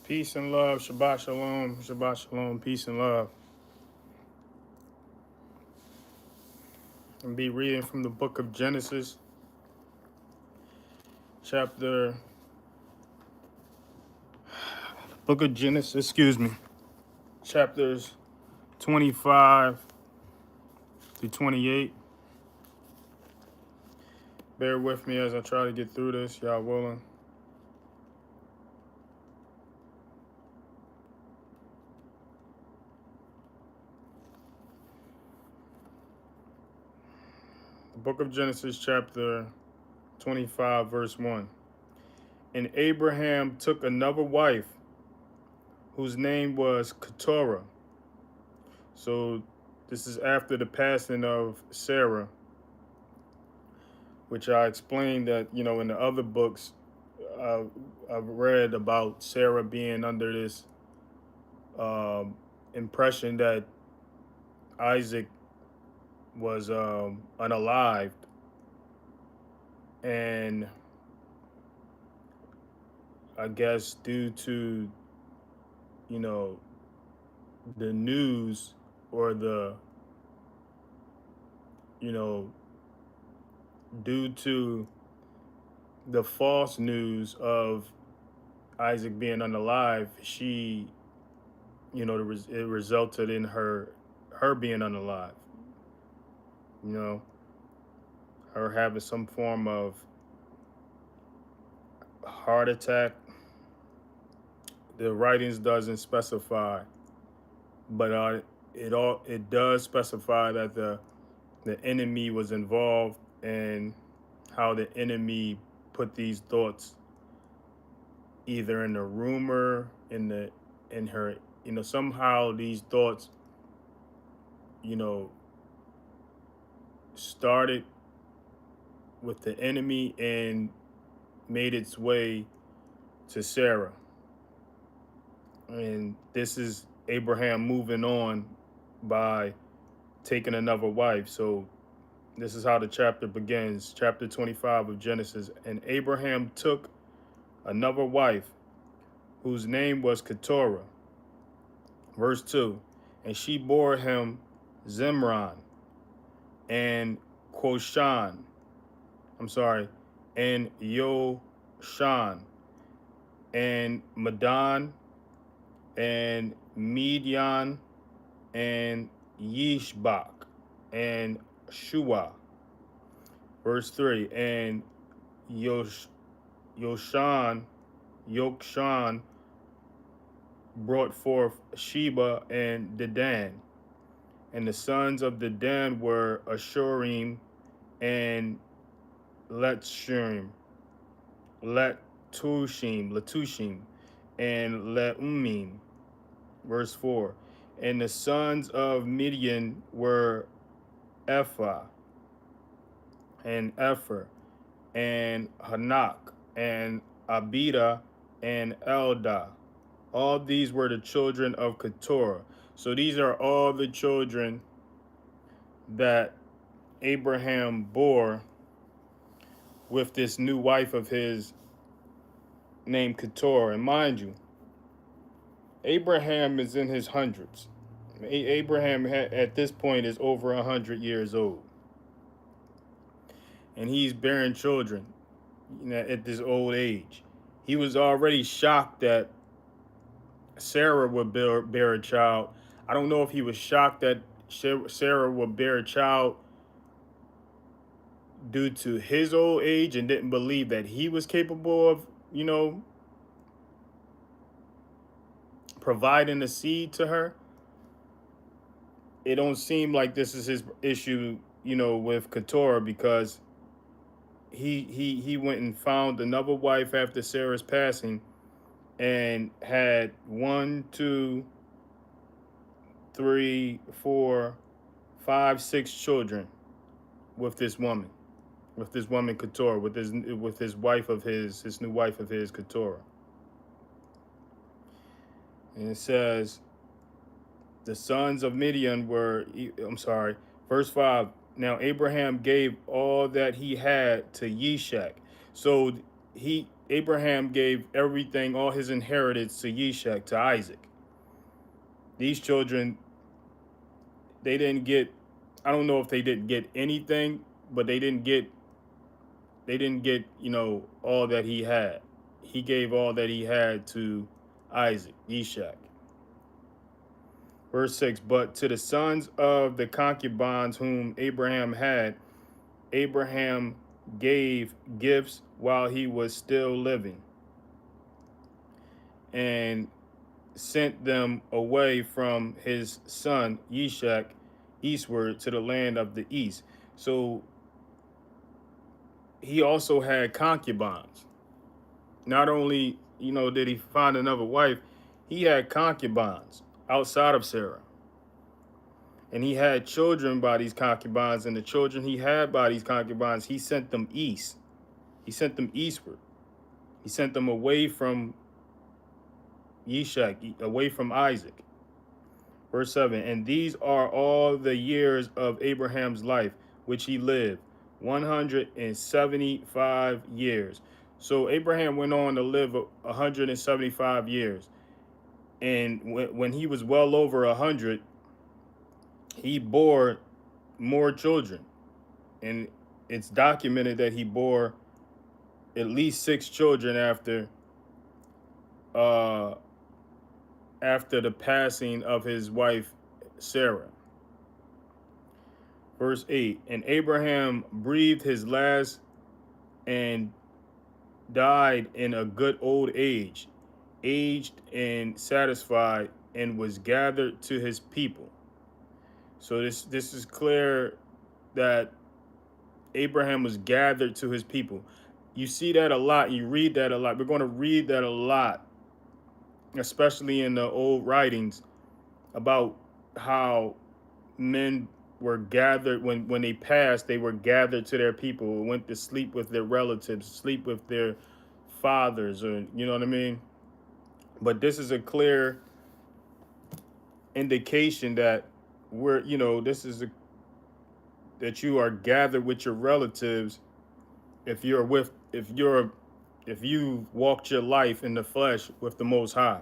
Peace and love. Shabbat shalom. Shabbat shalom. Peace and love. And be reading from the book of Genesis, chapters 25 to 28. Bear with me as I try to get through this, y'all willing. The book of Genesis, chapter 25, verse 1. And Abraham took another wife, whose name was Keturah. So this is after the passing of Sarah, which I explained that, in the other books, I've read about Sarah being under this impression that Isaac was unalived. And I guess due to, the news or due to the false news of Isaac being unalive, she, it resulted in her being unalive. Her having some form of heart attack. The writings doesn't specify, but it does specify that the enemy was involved, and how the enemy put these thoughts either in the rumor, in her, somehow these thoughts, started with the enemy and made its way to Sarah. And this is Abraham moving on by taking another wife. So this is how the chapter begins, chapter 25 of Genesis. And Abraham took another wife, whose name was Keturah. Verse 2. And she bore him Zimran and Quoshan. And Yoshan and Medan and Midian and Yishbak and Shua. Verse 3. And Yokshan brought forth Sheba and Dedan. And the sons of Dedan were Ashurim and Letushim, and Leumim. Verse 4. And the sons of Midian were Ephah and Epher and Hanak and Abida and Eldah. All these were the children of Keturah. So these are all the children that Abraham bore with this new wife of his named Keturah. And mind you, Abraham is in his hundreds. Abraham at this point is over 100 years old. And he's bearing children, at this old age. He was already shocked that Sarah would bear a child. I don't know if he was shocked that Sarah would bear a child due to his old age and didn't believe that he was capable of, providing a seed to her. It don't seem like this is his issue, with Keturah, because he went and found another wife after Sarah's passing and had 1, 2, 3, 4, 5, 6 children with this woman Keturah, with his new wife of his Keturah. And it says the sons of Midian were, verse 5. Now Abraham gave all that he had to Yishak. So Abraham gave everything, all his inheritance to Yishak, to Isaac. These children, they didn't get, I don't know if they didn't get anything, but they didn't get, all that he had. He gave all that he had to Isaac, Yishak. Verse 6, but to the sons of the concubines whom Abraham had, Abraham gave gifts while he was still living, and sent them away from his son Yishak eastward to the land of the east. So he also had concubines. Not only, did he find another wife, he had concubines outside of Sarah. And he had children by these concubines, and the children he had by these concubines, he sent them east. He sent them eastward. He sent them away from Yishak, away from Isaac. Verse 7, and these are all the years of Abraham's life, which he lived, 175 years. So Abraham went on to live 175 years. And when he was well over 100, he bore more children. And it's documented that he bore at least 6 children after the passing of his wife Sarah. Verse 8, and Abraham breathed his last and died in a good old age, aged and satisfied, and was gathered to his people. So this is clear that Abraham was gathered to his people. You see that a lot. You read that a lot. We're going to read that a lot, especially in the old writings, about how men were gathered when they passed. They were gathered to their people, went to sleep with their relatives, sleep with their fathers, or you know what I mean. But this is a clear indication that that you are gathered with your relatives if you walked your life in the flesh with the Most High.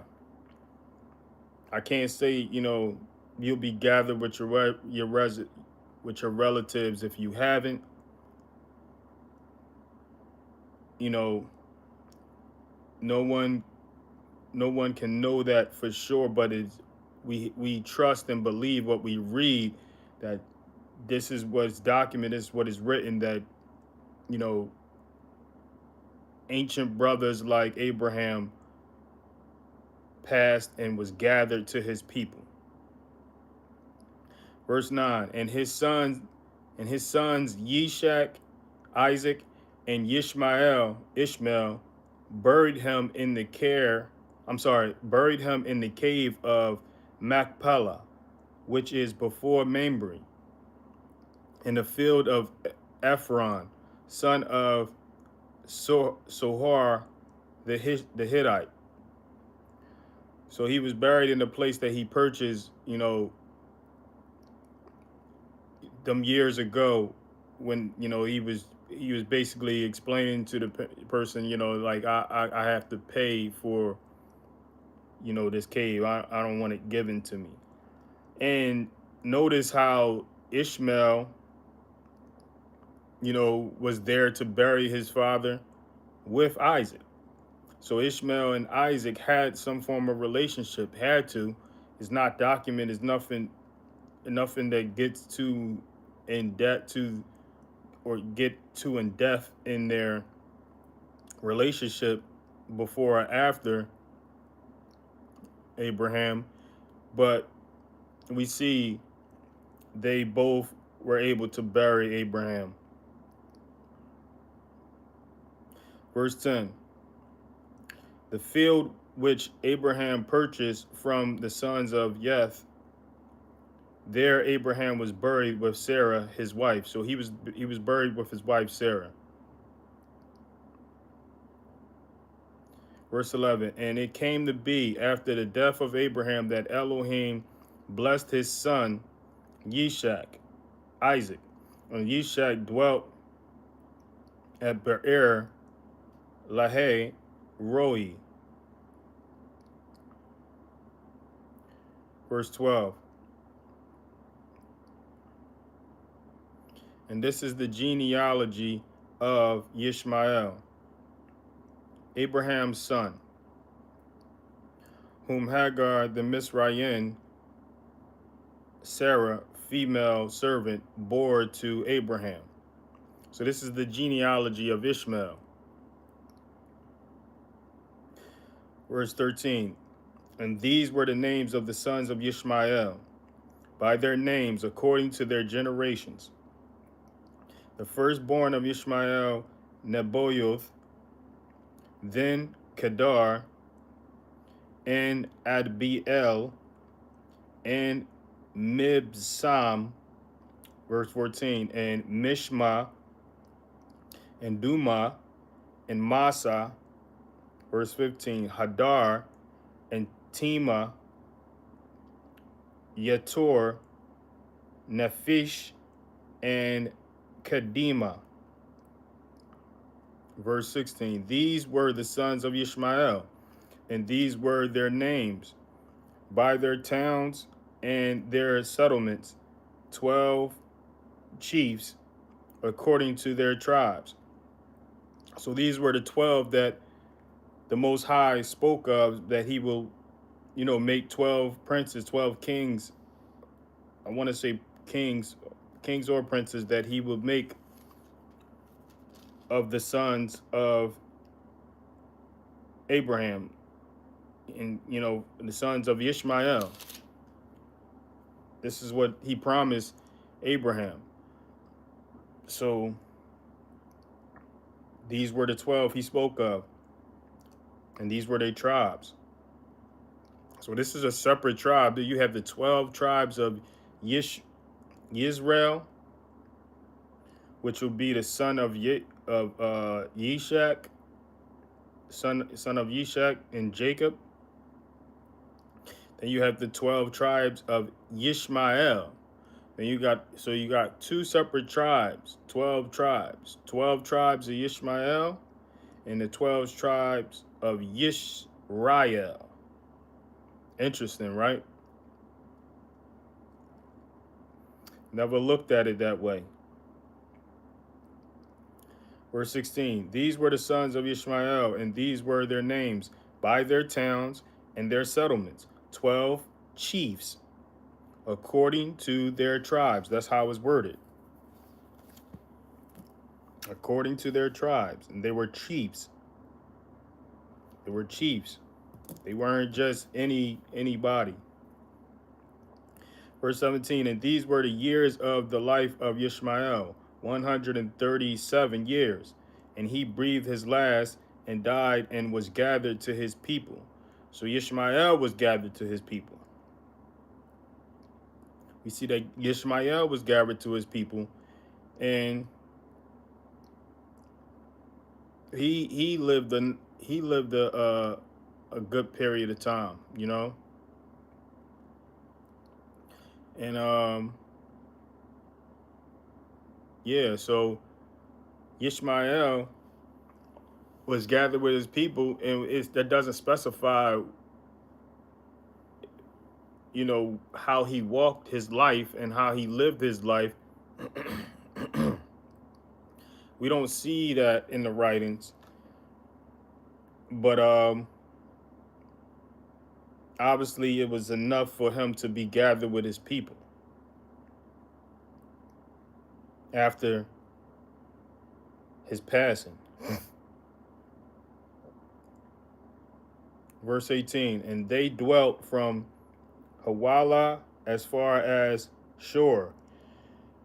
I can't say you'll be gathered with your relatives if you haven't. No one can know that for sure, but we trust and believe what we read, that this is what's documented, this is what is written, that ancient brothers like Abraham passed and was gathered to his people. Verse 9, and his sons Yishak, Isaac, and Ishmael buried him in the cave of Machpelah, which is before Mamre, in the field of Ephron, son of Sohar the Hittite. So he was buried in the place that he purchased, them years ago, when he was basically explaining to the person, like I have to pay for this cave. I don't want it given to me. And notice how Ishmael was there to bury his father with Isaac. So Ishmael and Isaac had some form of relationship, had to. It's not documented. It's nothing that gets too in depth in their relationship before or after Abraham. But we see they both were able to bury Abraham. Verse 10, the field which Abraham purchased from the sons of Yeth, there Abraham was buried with Sarah, his wife. So he was buried with his wife Sarah. Verse 11, and it came to be after the death of Abraham that Elohim blessed his son Yishak, Isaac. And Yishak dwelt at Beer Lahe Roi. Verse 12. And this is the genealogy of Ishmael, Abraham's son, whom Hagar the Mizraim, Sarah, female servant, bore to Abraham. So this is the genealogy of Ishmael. Verse 13. And these were the names of the sons of Ishmael, by their names according to their generations. The firstborn of Ishmael, Nebaioth, then Kedar, and Adbeel, and Mibsam, verse 14, and Mishma, and Duma, and Masa, verse 15, Hadar, and Tema, Yetor, Nephish, and Kedema. Verse 16, these were the sons of Ishmael, and these were their names, by their towns and their settlements, 12 chiefs, according to their tribes. So these were the 12 that the Most High spoke of, that he will, make 12 princes, 12 kings. I want to say kings or princes that he will make of the sons of Abraham and, the sons of Ishmael. This is what he promised Abraham. So these were the 12 he spoke of, and these were their tribes. So this is a separate tribe. You have the 12 tribes of Yisrael, which will be the son of Yishak, son of Yishak and Jacob. Then you have the 12 tribes of Ishmael. Then you got two separate tribes, 12 tribes. 12 tribes of Ishmael and the 12 tribes of Yisrael. Interesting, right? Never looked at it that way. Verse 16, these were the sons of Ishmael, and these were their names, by their towns and their settlements, 12 chiefs, according to their tribes. That's how it's worded. According to their tribes. And they were chiefs. They were chiefs. They weren't just anybody. Verse 17, and these were the years of the life of Ishmael, 137 years. And he breathed his last and died and was gathered to his people. So Ishmael was gathered to his people. We see that Ishmael was gathered to his people, and he lived a good period of time, and so Ishmael was gathered with his people, and that doesn't specify, how he walked his life and how he lived his life. We don't see that in the writings, but obviously it was enough for him to be gathered with his people after his passing. Verse 18, and they dwelt from Havilah as far as Shur,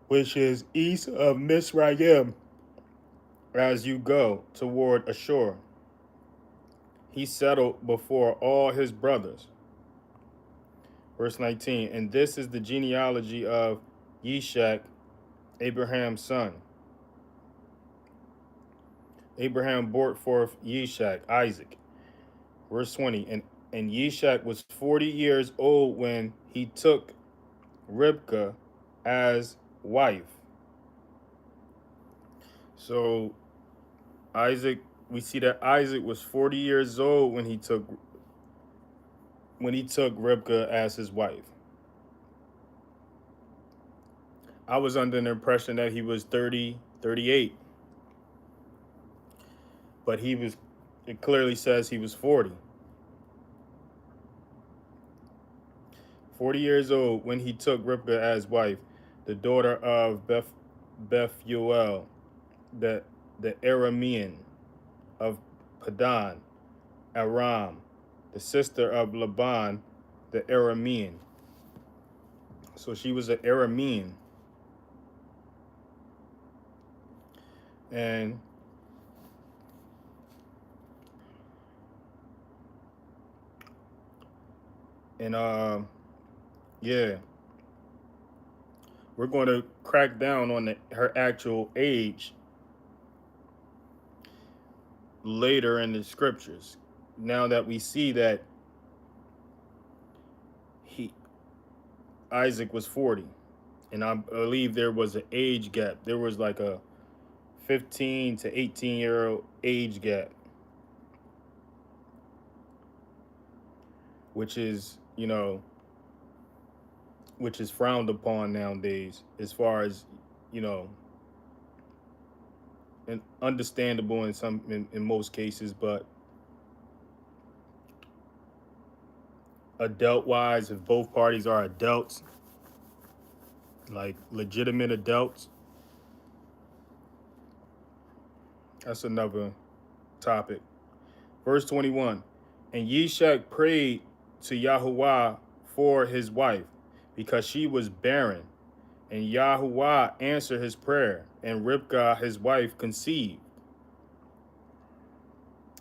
which is east of Mizraim, as you go toward Ashur. He settled before all his brothers. Verse 19, and this is the genealogy of Yishak, Abraham's son. Abraham brought forth Yishak, Isaac. Verse 20, and Yishak was 40 years old when he took Ribkah as wife. So Isaac we see that Isaac was 40 years old when he took Rivka as his wife. I was under the impression that he was 30, 38, but it clearly says he was 40. 40 years old when he took Rivka as wife, the daughter of Bethuel, the Aramean of Padan Aram, the sister of Laban, the Aramean. So she was an Aramean. And yeah, we're going to crack down on her actual age later in the scriptures. Now that we see that Isaac was 40, and I believe there was an age gap. There was like a 15 to 18-year-old age gap, which is, which is frowned upon nowadays, as far as, and understandable in most cases, but adult wise, if both parties are adults, like legitimate adults, that's another topic. Verse 21, and Yishak prayed to Yahuwah for his wife, because she was barren. And Yahuwah answered his prayer, and Rivkah, his wife, conceived.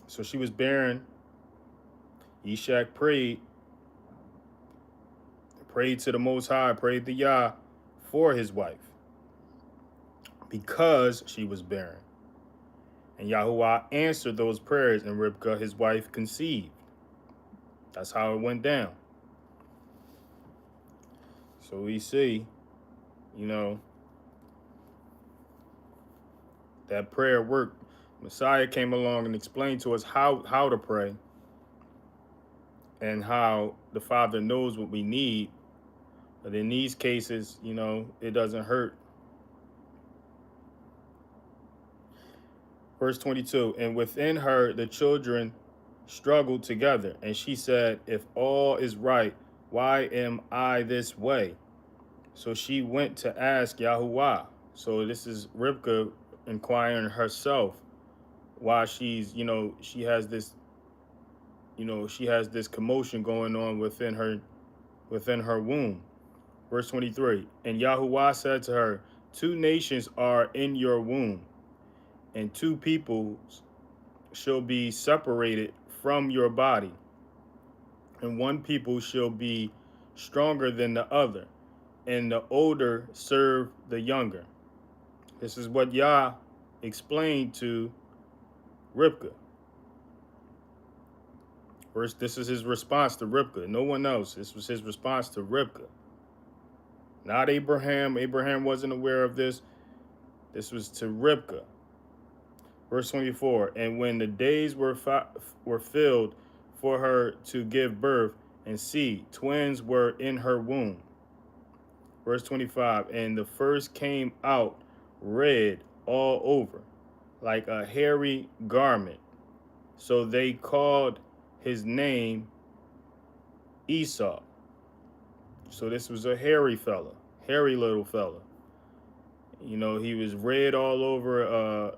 So she was barren. Yishak prayed to the Most High, prayed to Yah for his wife, because she was barren. And Yahuwah answered those prayers, and Rivkah, his wife, conceived. That's how it went down. So we see, that prayer worked. Messiah came along and explained to us how to pray, and how the Father knows what we need. But in these cases, it doesn't hurt. Verse 22, and within her the children struggled together, and she said, if all is right, why am I this way? So she went to ask Yahuwah. So this is Rivkah inquiring herself why she's, she has this commotion going on within her womb. Verse 23, and Yahuwah said to her, 2 nations are in your womb, and 2 peoples shall be separated from your body, and 1 people shall be stronger than the other, and the older serve the younger. This is what Yah explained to Rivkah. First, this is his response to Rivkah. No one else. This was his response to Rivkah. Not Abraham. Abraham wasn't aware of this. This was to Rivkah. Verse 24, and when the days were filled for her to give birth, and see, twins were in her womb. Verse 25, and the first came out red all over, like a hairy garment. So they called his name Esau. So this was a hairy fella, hairy little fella. He was red all over.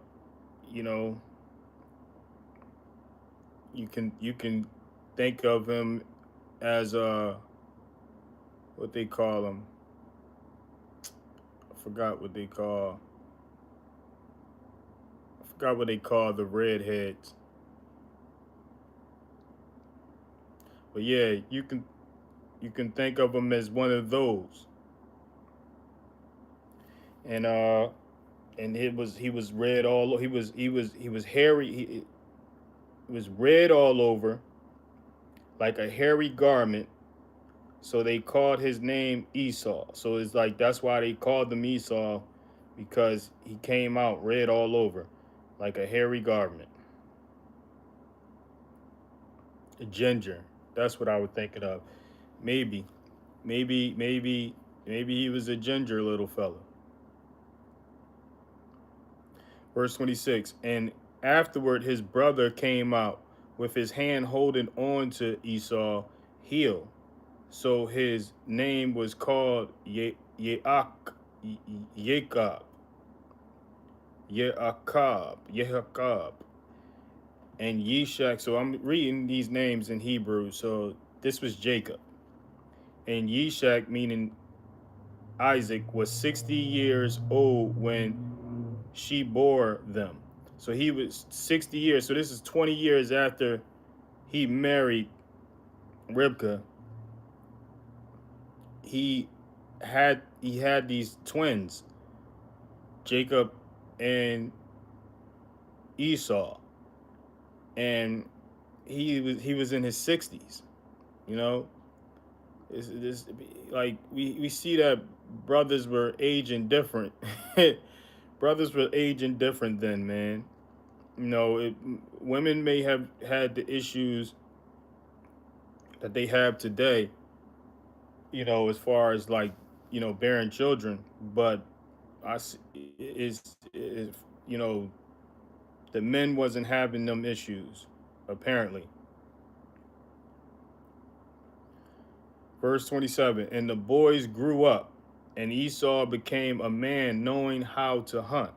You can think of him as what they call him. I forgot what they call the redheads. But yeah, you can think of him as one of those. And he was red all. He was hairy. He was red all over, like a hairy garment. So they called his name Esau. So it's like, that's why they called him Esau, because he came out red all over, like a hairy garment. Ginger. That's what I would think it of. Maybe, maybe, maybe, maybe he was a ginger little fella. Verse 26. And afterward his brother came out with his hand holding on to Esau heel. So his name was called Jacob, Yehakab, and Yishak. So I'm reading these names in Hebrew. So this was Jacob. And Yishak, meaning Isaac, was 60 years old when she bore them. So he was 60 years. So this is 20 years after he married Ribka. He had these twins, Jacob and Esau, and he was in his 60s. You know, this like we see that brothers were aging different. Brothers were aging different then, man. You know, women may have had the issues that they have today, you know, as far as like, you know, bearing children, but is, you know, the men wasn't having them issues, apparently. Verse 27, and the boys grew up, and Esau became a man knowing how to hunt,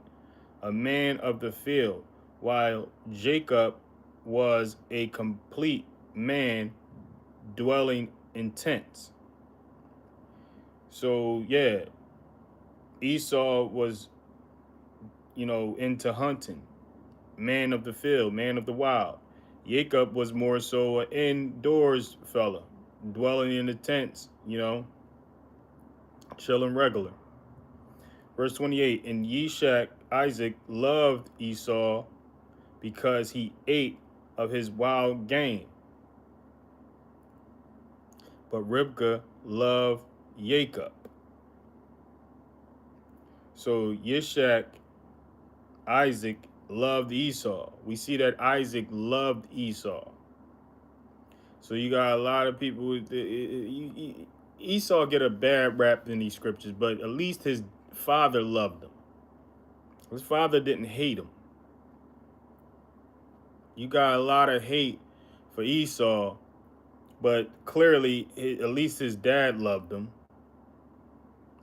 a man of the field, while Jacob was a complete man dwelling in tents. So yeah, Esau was, you know, into hunting, man of the field, man of the wild. Jacob was more so an indoors fella, dwelling in the tents, you know, chilling regular. Verse 28, and Yishak, Isaac, loved Esau because he ate of his wild game, but Ribkah loved Jacob. So Yishak, Isaac loved Esau. We see that Isaac loved Esau. So you got a lot of people. Esau get a bad rap in these scriptures, but at least his father loved him. His father didn't hate him. You got a lot of hate for Esau, but clearly, at least his dad loved him.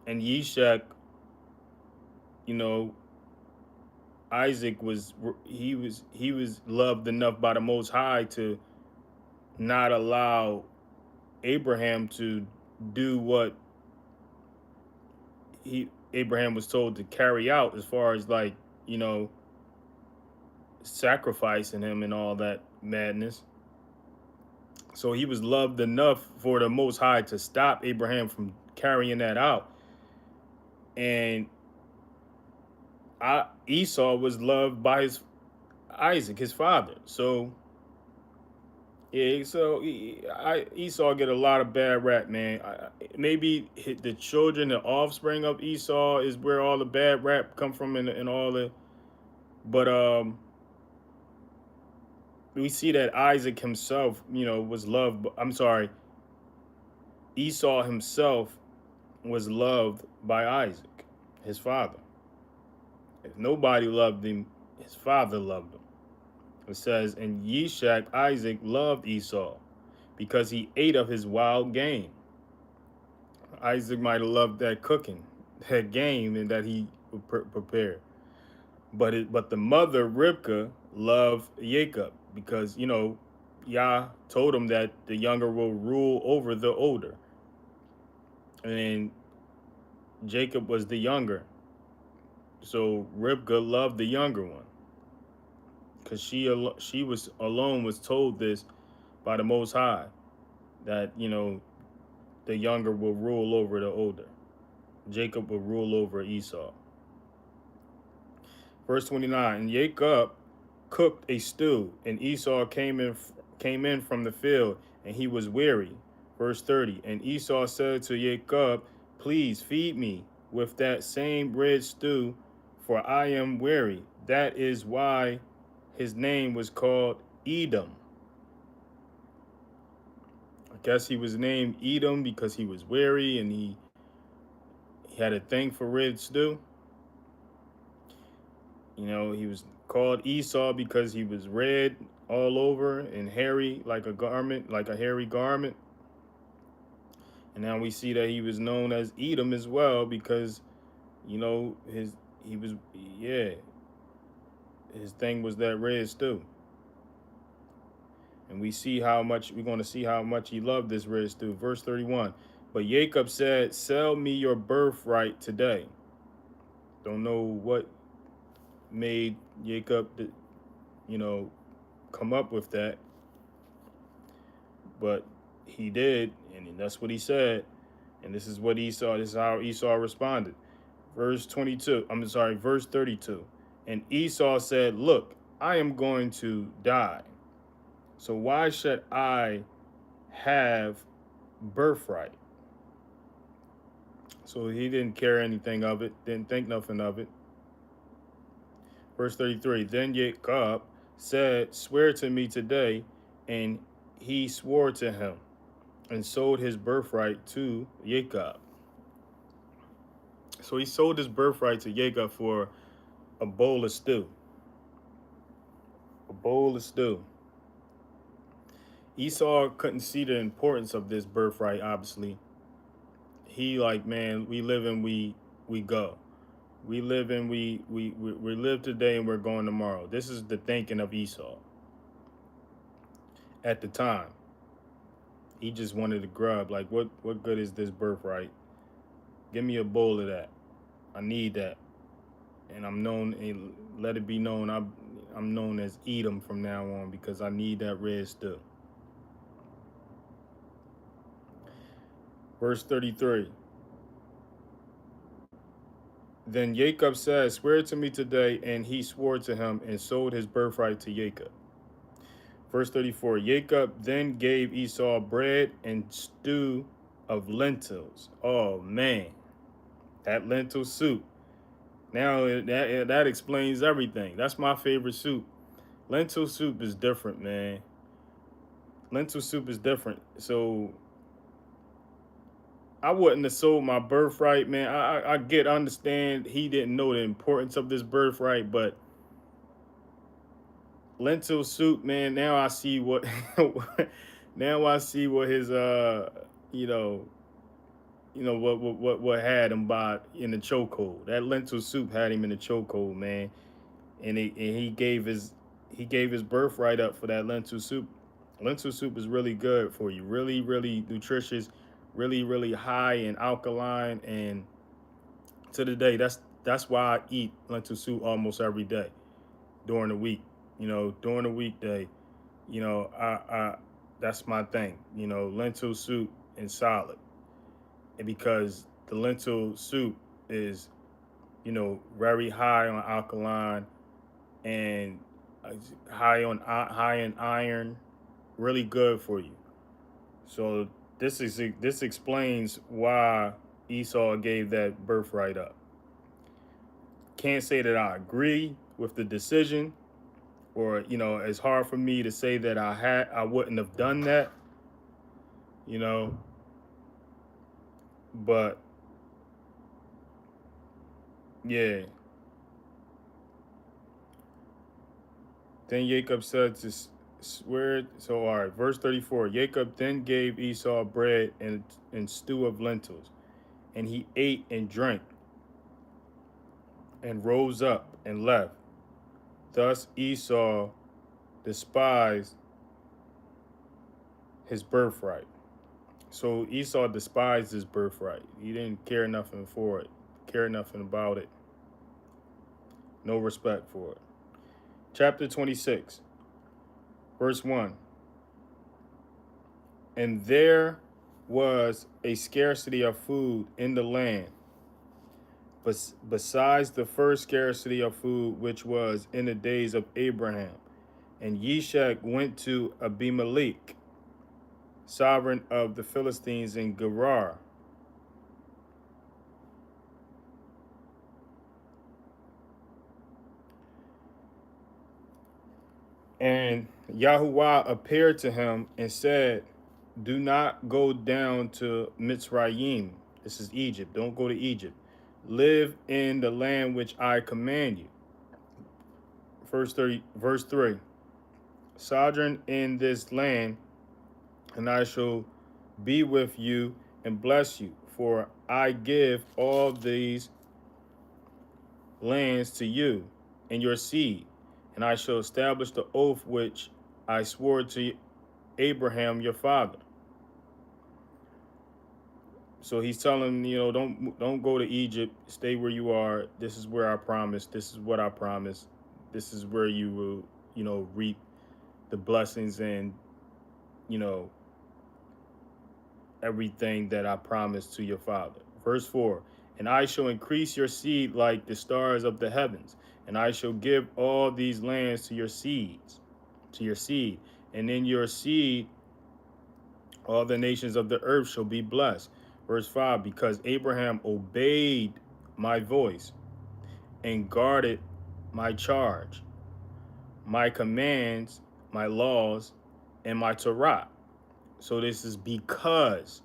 And Yishak, you know, Isaac was loved enough by the Most High to not allow Abraham to do what Abraham was told to carry out, as far as like, you know, sacrificing him and all that madness. So he was loved enough for the Most High to stop Abraham from carrying that out. And Esau was loved by his Isaac, his father. So yeah, so Esau get a lot of bad rap, man. Maybe the children, the offspring of Esau, is where all the bad rap come from, and all the. But we see that Isaac himself, you know, was loved. I'm sorry, Esau himself was loved by Isaac, his father. If nobody loved him, his father loved him. It says, and Yishak, Isaac, loved Esau because he ate of his wild game. Isaac might have loved that cooking, that game, and that he would prepare. But the mother, Ribkah, loved Jacob because, you know, Yah told him that the younger will rule over the older. And Jacob was the younger. So Ribkah loved the younger one, because she was alone was told this by the Most High, that, you know, the younger will rule over the older. Jacob will rule over Esau. Verse 29, and Jacob cooked a stew, and Esau came in from the field, and he was weary. Verse 30, and Esau said to Jacob, please feed me with that same red stew, for I am weary. That is why his name was called Edom. guess he was named Edom because he was wary and he had a thing for red stew. You know, he was called Esau because he was red all over and hairy like a garment, like a hairy garment. And now we see that he was known as Edom as well because, you know, he was yeah, his thing was that red stew. And we see how much we're going to see how much he loved this red stew. Verse 31. But Jacob said, "Sell me your birthright today." Don't know what made Jacob, you know, come up with that, but he did, and that's what he said. And this is what Esau. This is how Esau responded. Verse 22. I'm sorry. Verse 32. And Esau said, "Look, I am going to die. So why should I have birthright?" So he didn't care anything of it, didn't think nothing of it. Verse 33. Then Jacob said, "Swear to me today." And he swore to him and sold his birthright to Jacob. So he sold his birthright to Jacob for a bowl of stew. A bowl of stew. Esau couldn't see the importance of this birthright, obviously. He like, man, we live and we go. We live and we live today and we're going tomorrow. This is the thinking of Esau at the time. He just wanted to grub. Like, what good is this birthright? Give me a bowl of that. I need that. And I'm known, and let it be known, I'm known as Edom from now on because I need that red stew. Verse 33. Then Jacob said, "Swear to me today," and he swore to him and sold his birthright to Jacob. Verse 34. Jacob then gave Esau bread and stew of lentils. Oh man, that lentil soup. Now that explains everything. That's my favorite soup. Lentil soup is different, man. Lentil soup is different. So I wouldn't have sold my birthright, man. Understand he didn't know the importance of this birthright, but lentil soup, man. Now I see what, now I see what his, you know, what had him by in the chokehold. That lentil soup had him in the chokehold, man. And he gave his birthright up for that lentil soup. Lentil soup is really good for you. Really, really nutritious. Really, really high in alkaline. And to the day, that's why I eat lentil soup almost every day during the week. You know, during the weekday, you know, I that's my thing. You know, lentil soup and salad, and because the lentil soup is, you know, very high on alkaline and high in iron, really good for you. So this explains why Esau gave that birthright up. Can't say that I agree with the decision, or you know, it's hard for me to say that I wouldn't have done that, you know, but yeah. Then Jacob said to swear. So all right, verse 34. Jacob then gave Esau bread and stew of lentils, and he ate and drank, and rose up and left. Thus Esau despised his birthright. So Esau despised his birthright. He didn't care nothing for it, care nothing about it, no respect for it. Chapter 26, verse 1. And there was a scarcity of food in the land, besides the first scarcity of food which was in the days of Abraham. And Yishak went to Abimelech, sovereign of the Philistines in Gerar. And Yahuwah appeared to him and said, do not go down to Mitzrayim. This is Egypt. Don't go to Egypt. Live in the land which I command you. Verse 3. Sojourn in this land, and I shall be with you and bless you. For I give all these lands to you and your seed, and I shall establish the oath which I swore to Abraham your father. So he's telling him, don't go to Egypt. Stay where you are. This is where I promise. This is what I promise. This is where you will, reap the blessings and, you know, everything that I promised to your father. Verse 4. And I shall increase your seed like the stars of the heavens, and I shall give all these lands to your seed, and in your seed all the nations of the earth shall be blessed. Verse 5, because Abraham obeyed my voice and guarded my charge, my commands, my laws, and my Torah. So this is because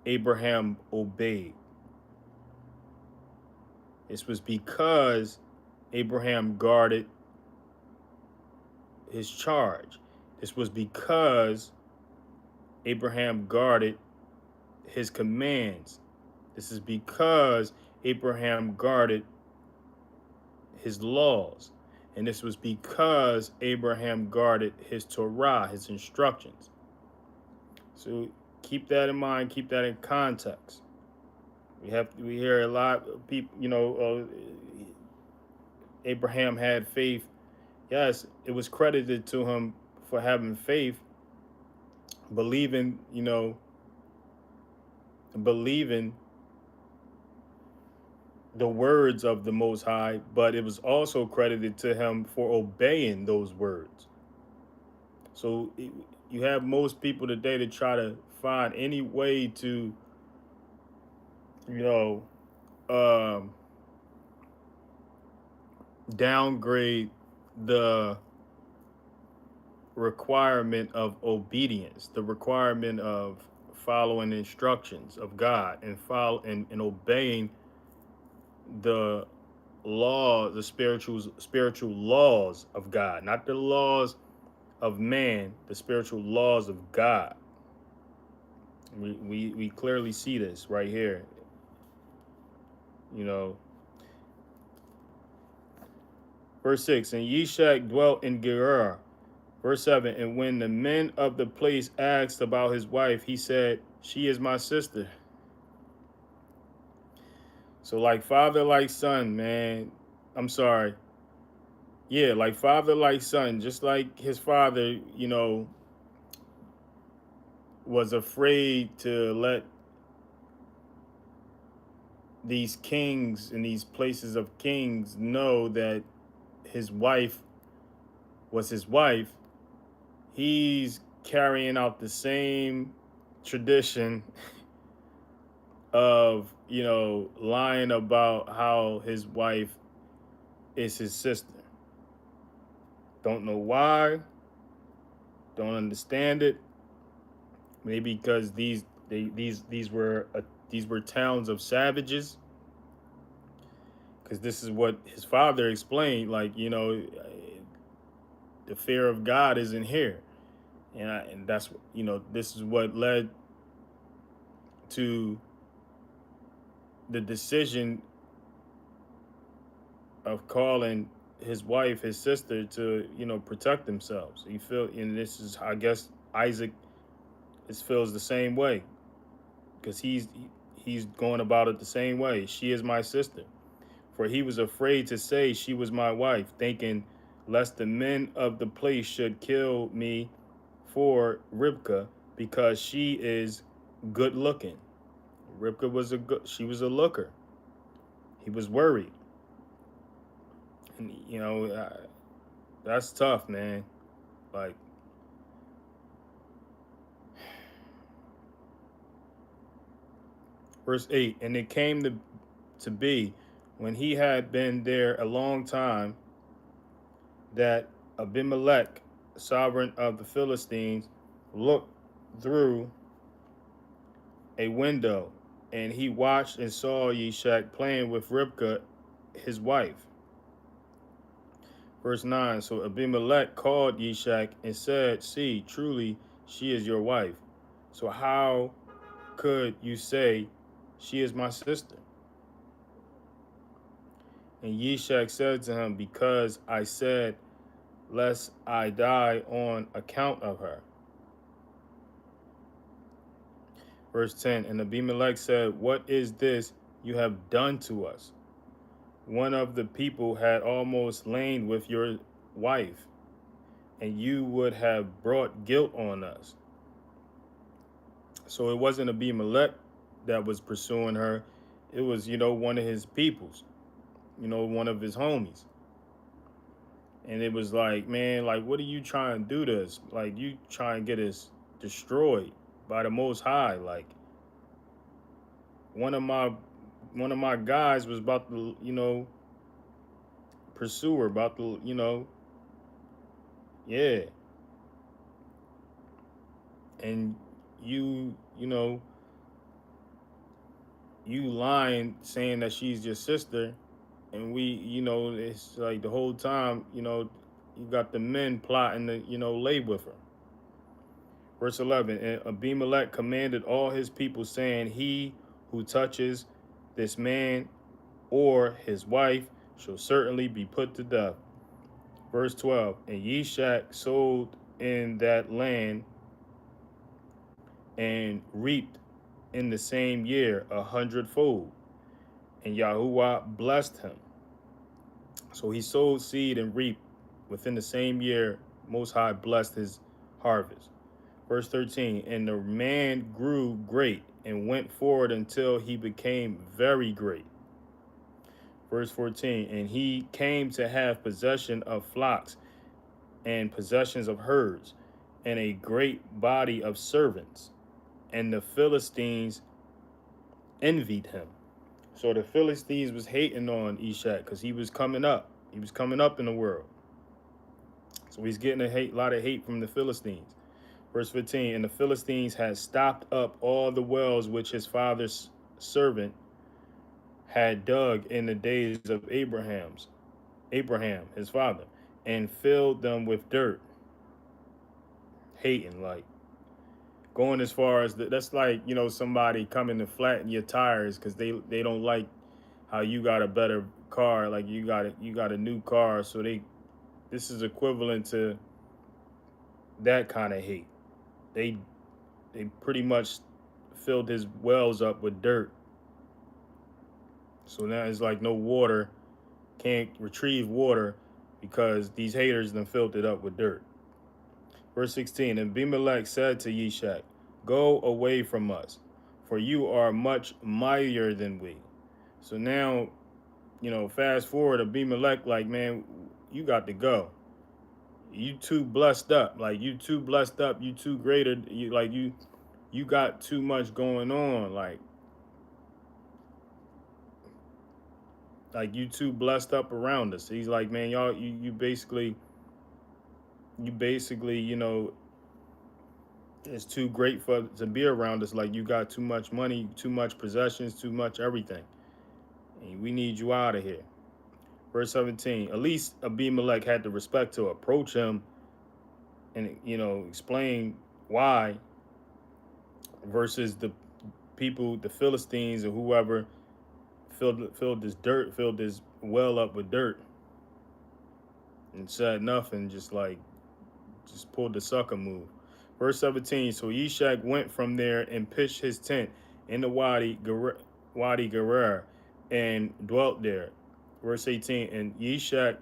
Abraham obeyed. This was because Abraham guarded his charge. This was because Abraham guarded his commands. This is because Abraham guarded his laws. And this was because Abraham guarded his Torah, his instructions. So keep that in mind, keep that in context. We hear a lot of people, Abraham had faith. Yes, it was credited to him for having faith, believing the words of the Most High, but it was also credited to him for obeying those words. So you have most people today that try to find any way to, downgrade the requirement of obedience, the requirement of following instructions of God and obeying the law, the spiritual laws of God, not the laws of man, the spiritual laws of God. We clearly see this right here. Verse 6, and Yishak dwelt in Gerar. Verse 7, and when the men of the place asked about his wife, he said, she is my sister. So like father, like son, man. I'm sorry. Yeah, like father, like son. Just like his father, was afraid to let these kings and these places of kings know that his wife was his wife. He's carrying out the same tradition of, lying about how his wife is his sister. Don't know why. Don't understand it. Maybe because these were towns of savages. Because this is what his father explained. Like, the fear of God isn't here, and that's this is what led to the decision of calling his wife his sister to protect themselves. You feel, and this is, I guess, Isaac feels the same way, because he's going about it the same way. She is my sister, for he was afraid to say she was my wife, thinking lest the men of the place should kill me for Ribkah, because she is good looking. Ribkah was she was a looker. He was worried. And that's tough, man. Like, verse 8, and it came to be, when he had been there a long time, that Abimelech, sovereign of the Philistines, looked through a window, and he watched and saw Yishak playing with Ribkah, his wife. Verse 9. So Abimelech called Yishak and said, see, truly she is your wife. So how could you say she is my sister? And Yishak said to him, because I said, lest I die on account of her. Verse 10. And Abimelech said, what is this you have done to us? One of the people had almost lain with your wife, and you would have brought guilt on us. So it wasn't Abimelech that was pursuing her. It was, one of his peoples, one of his homies. And it was like, man, like, what are you trying to do to us? Like, you trying to get us destroyed by the Most High. Like, one of my guys was about to, pursue her, about to, yeah. And you lying, saying that she's your sister, and it's like the whole time, you got the men plotting to, lay with her. Verse 11, and Abimelech commanded all his people, saying, he who touches this man or his wife shall certainly be put to death. Verse 12, and Yishak sowed in that land and reaped in the same year 100-fold, and Yahuwah blessed him. So he sowed seed and reaped within the same year. Most High blessed his harvest. Verse 13, and the man grew great and went forward until he became very great. Verse 14, and he came to have possession of flocks and possessions of herds and a great body of servants. And the Philistines envied him. So the Philistines was hating on Ishak because he was coming up. He was coming up in the world. So he's getting a lot of hate from the Philistines. Verse 15, and the Philistines had stopped up all the wells which his father's servant had dug in the days of Abraham, his father, and filled them with dirt. Hating, like going as far as that's like, somebody coming to flatten your tires because they don't like how you got a better car, like you got a new car, so this is equivalent to that kind of hate. They pretty much filled his wells up with dirt. So now it's like no water, can't retrieve water because these haters done filled it up with dirt. Verse 16, and Abimelech said to Yishak, go away from us, for you are much mightier than we. So now, fast forward, Abimelech like, man, you got to go. You too blessed up. Like, you too blessed up. You too greater. You got too much going on. Like you too blessed up around us. He's like, man, y'all, you basically, it's too great to be around us. Like, you got too much money, too much possessions, too much everything. And we need you out of here. Verse 17, at least Abimelech had the respect to approach him and, explain why, versus the people, the Philistines or whoever filled this well up with dirt and said nothing, just pulled the sucker move. Verse 17, so Yishak went from there and pitched his tent in the Wadi Gerar and dwelt there. Verse 18, and Yishak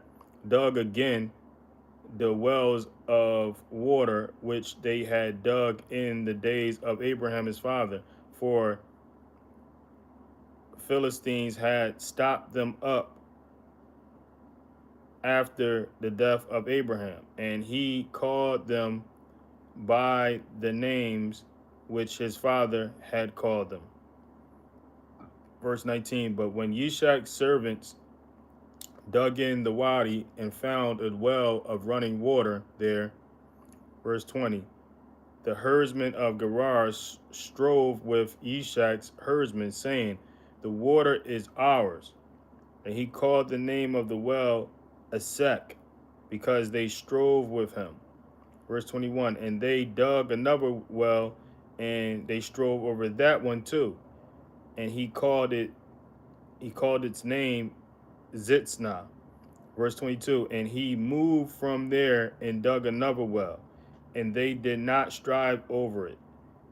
dug again the wells of water which they had dug in the days of Abraham his father, for Philistines had stopped them up after the death of Abraham, and he called them by the names which his father had called them. Verse 19, but when Yishak's servants dug in the wadi and found a well of running water there, verse 20, the herdsmen of Gerar strove with Ishak's herdsmen, saying, "The water is ours." And he called the name of the well Esek, because they strove with him. Verse 21, and they dug another well, and they strove over that one too. And he called its name Zitzna. Verse 22, and he moved from there and dug another well, and they did not strive over it.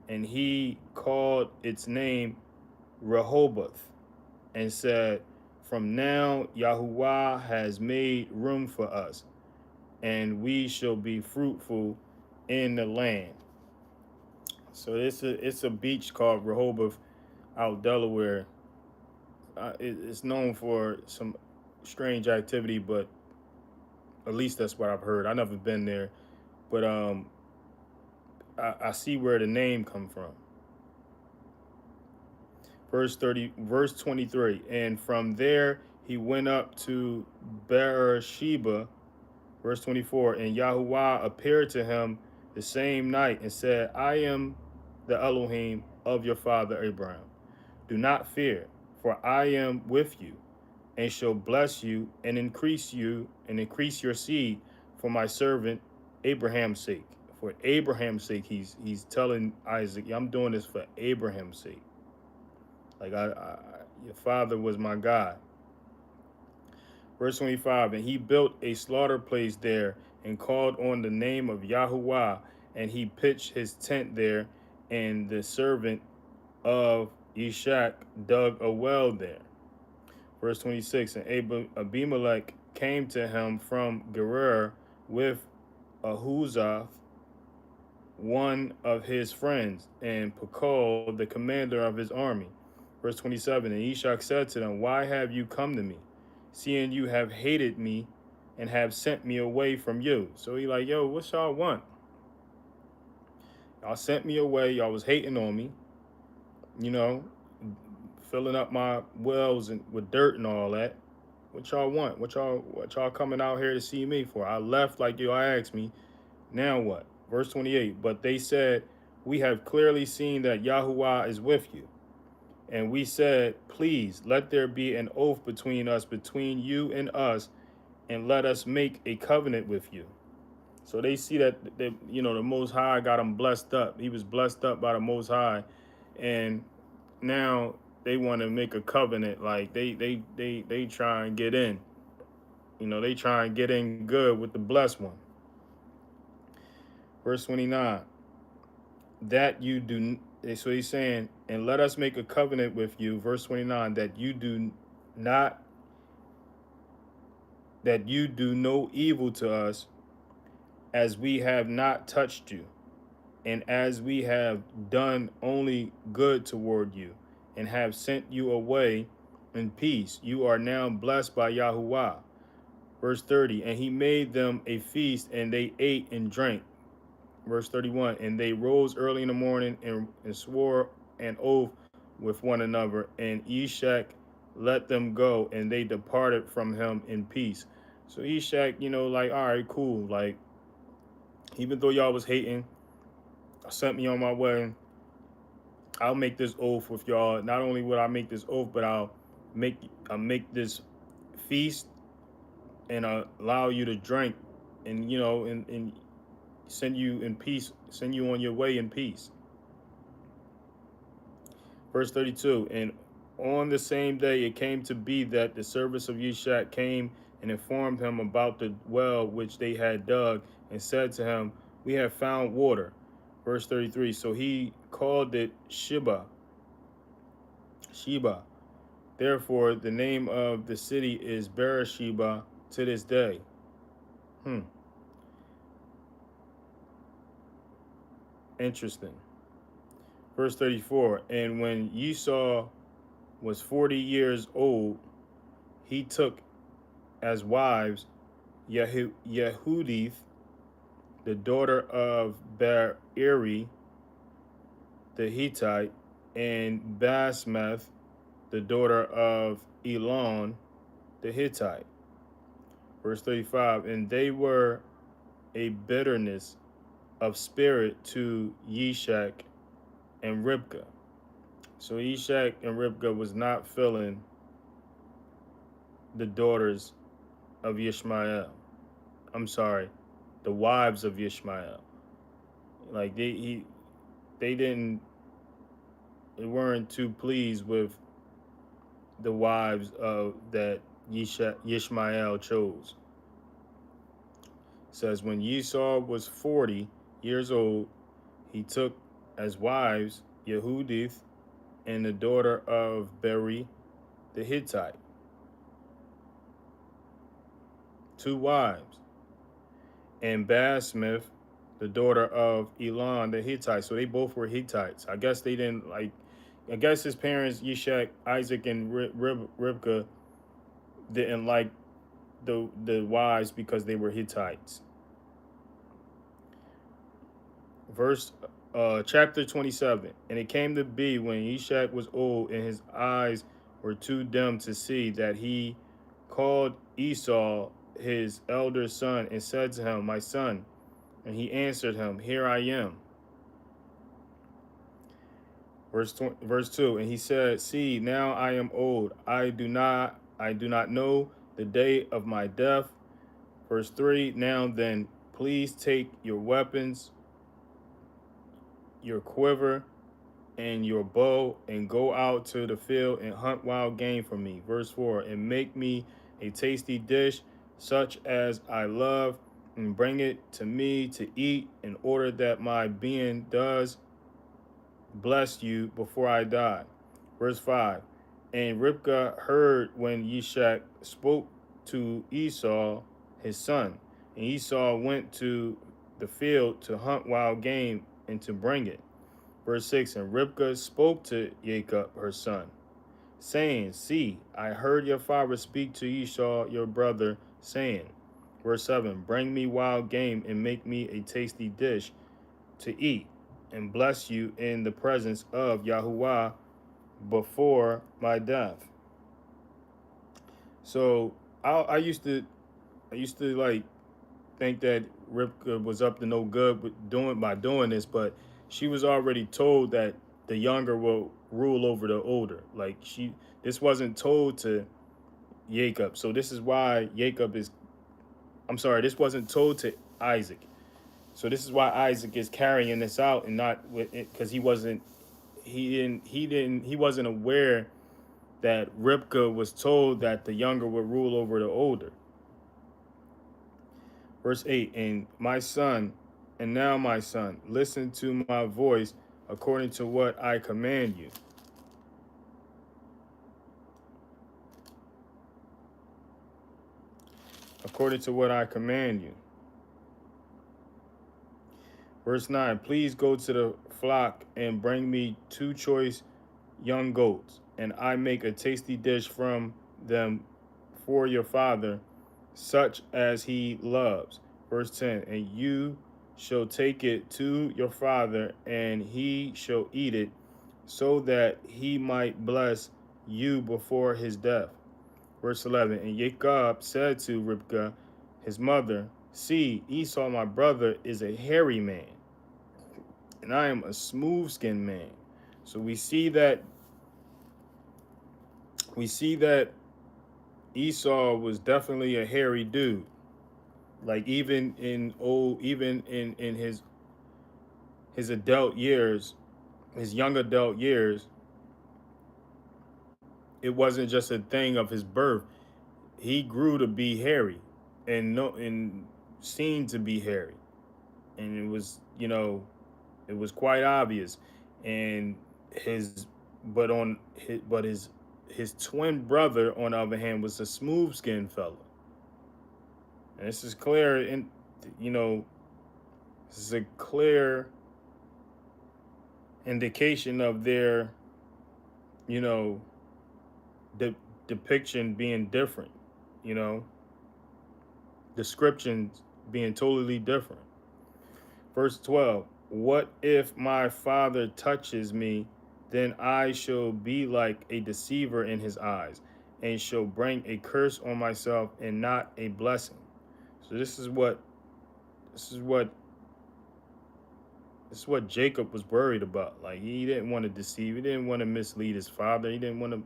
And he called its name Rehoboth, and said, from now Yahuwah has made room for us, and we shall be fruitful in the land. So it's a beach called Rehoboth out Delaware. It's known for some strange activity, but at least that's what I've heard. I've never been there, but I see where the name come from. Verse 23, and from there he went up to Beersheba. Verse 24, and Yahuwah appeared to him the same night and said, I am the Elohim of your father Abraham. Do not fear, for I am with you, and shall bless you and increase your seed for my servant Abraham's sake. For Abraham's sake, he's telling Isaac, I'm doing this for Abraham's sake. Like your father was my God. Verse 25, and he built a slaughter place there and called on the name of Yahuwah, and he pitched his tent there, and the servant of Ishak dug a well there. Verse 26, and Abimelech came to him from Gerar with Ahuzath, one of his friends, and Pakol, the commander of his army. Verse 27, and Ishak said to them, why have you come to me, seeing you have hated me and have sent me away from you? So he like, yo, what y'all want? Y'all sent me away. Y'all was hating on me, filling up my wells and with dirt and all that. What y'all want? What y'all coming out here to see me for? I left like you asked me. Now what? Verse 28, but they said, we have clearly seen that Yahuwah is with you. And we said, please let there be an oath between us, between you and us, and let us make a covenant with you. So they see that the Most High got him blessed up. He was blessed up by the Most High, and now they want to make a covenant. Like they try and get in. They try and get in good with the blessed one. Verse 29. That you do. So he's saying, and let us make a covenant with you. Verse 29. That you do no evil to us, as we have not touched you, and as we have done only good toward you, and have sent you away in peace. You are now blessed by Yahuwah. Verse 30, and he made them a feast, and they ate and drank. Verse 31, and they rose early in the morning and swore an oath with one another, and Ishak let them go, and they departed from him in peace. So Ishak, like, all right, cool. Like, even though y'all was hating, sent me on my way, I'll make this oath with y'all. Not only will I make this oath, but I'll make this feast and allow you to drink, and and send you in peace, send you on your way in peace. Verse 32, and on the same day it came to be that the servants of Ishak came and informed him about the well which they had dug, and said to him, we have found water. Verse 33, so he called it Sheba. Therefore, the name of the city is Beersheba to this day. Interesting. Verse 34, and when Esau was 40 years old, he took as wives Yehudith, the daughter of Beeri the Hittite, and Basmath, the daughter of Elon the Hittite. Verse 35, and they were a bitterness of spirit to Yishak and Ribkah. So Yishak and Ribkah was not feeling the daughters of Ishmael. I'm sorry, the wives of Ishmael. Like they didn't they weren't too pleased with the wives of that Ishmael chose. It says when Esau was 40 years old, he took as wives Yehudith and the daughter of Beri the Hittite, two wives, and Basmith, the daughter of Elon the Hittite. So they both were Hittites. I guess they didn't like. I guess his parents, Yishak, Isaac, and Rivka, didn't like the wives because they were Hittites. Verse chapter 27. And it came to be when Yishak was old and his eyes were too dim to see that he called Esau his elder son and said to him, my son. And he answered him, here I am. Verse 2. And he said, see, now I am old. I do not know the day of my death. Verse 3. Now then, please take your weapons, your quiver, and your bow, and go out to the field and hunt wild game for me. Verse 4. And make me a tasty dish, such as I love, and bring it to me to eat, in order that my being does bless you before I die. Verse 5. And Ribkah heard when Yishak spoke to Esau, his son. And Esau went to the field to hunt wild game and to bring it. Verse 6. And Ribkah spoke to Jacob, her son, saying, see, I heard your father speak to Esau, your brother, saying, verse 7, bring me wild game and make me a tasty dish to eat, and bless you in the presence of Yahuwah before my death. So I used to like think that Rivka was up to no good with doing this, but she was already told that the younger will rule over the older. Like this wasn't told to Jacob. So this is why this wasn't told to Isaac. So this is why Isaac is carrying this out and not with it, because he wasn't aware that Ribkah was told that the younger would rule over the older. Verse 8, and now my son, listen to my voice according to what I command you. According to what I command you. Verse 9, please go to the flock and bring me 2 choice young goats, and I make a tasty dish from them for your father, such as he loves. Verse 10, and you shall take it to your father, and he shall eat it, so that he might bless you before his death. Verse 11, and Jacob said to Ribkah, his mother, see, Esau my brother is a hairy man, and I am a smooth-skinned man. So we see that Esau was definitely a hairy dude. Like even in his adult years, his young adult years, it wasn't just a thing of his birth. He grew to be hairy and seen to be hairy. And it was, it was quite obvious. And his twin brother, on the other hand, was a smooth skinned fella. And this is clear this is a clear indication of their, the depiction being different, descriptions being totally different. Verse 12, what if my father touches me, then I shall be like a deceiver in his eyes, and shall bring a curse on myself and not a blessing. So this is what It's what Jacob was worried about. Like he didn't want to deceive. He didn't want to mislead his father. He didn't want to.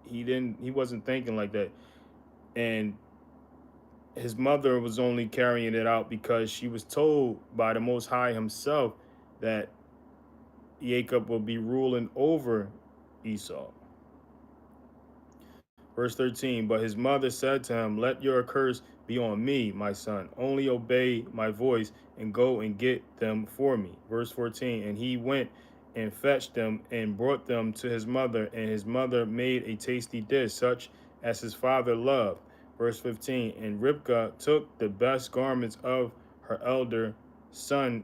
He didn't. He wasn't thinking like that. And his mother was only carrying it out because she was told by the Most High Himself that Jacob will be ruling over Esau. Verse 13, but his mother said to him, let your curse be on me, my son. Only obey my voice and go and get them for me. Verse 14, and he went and fetched them and brought them to his mother, and his mother made a tasty dish, such as his father loved. Verse 15, and Ribkah took the best garments of her elder son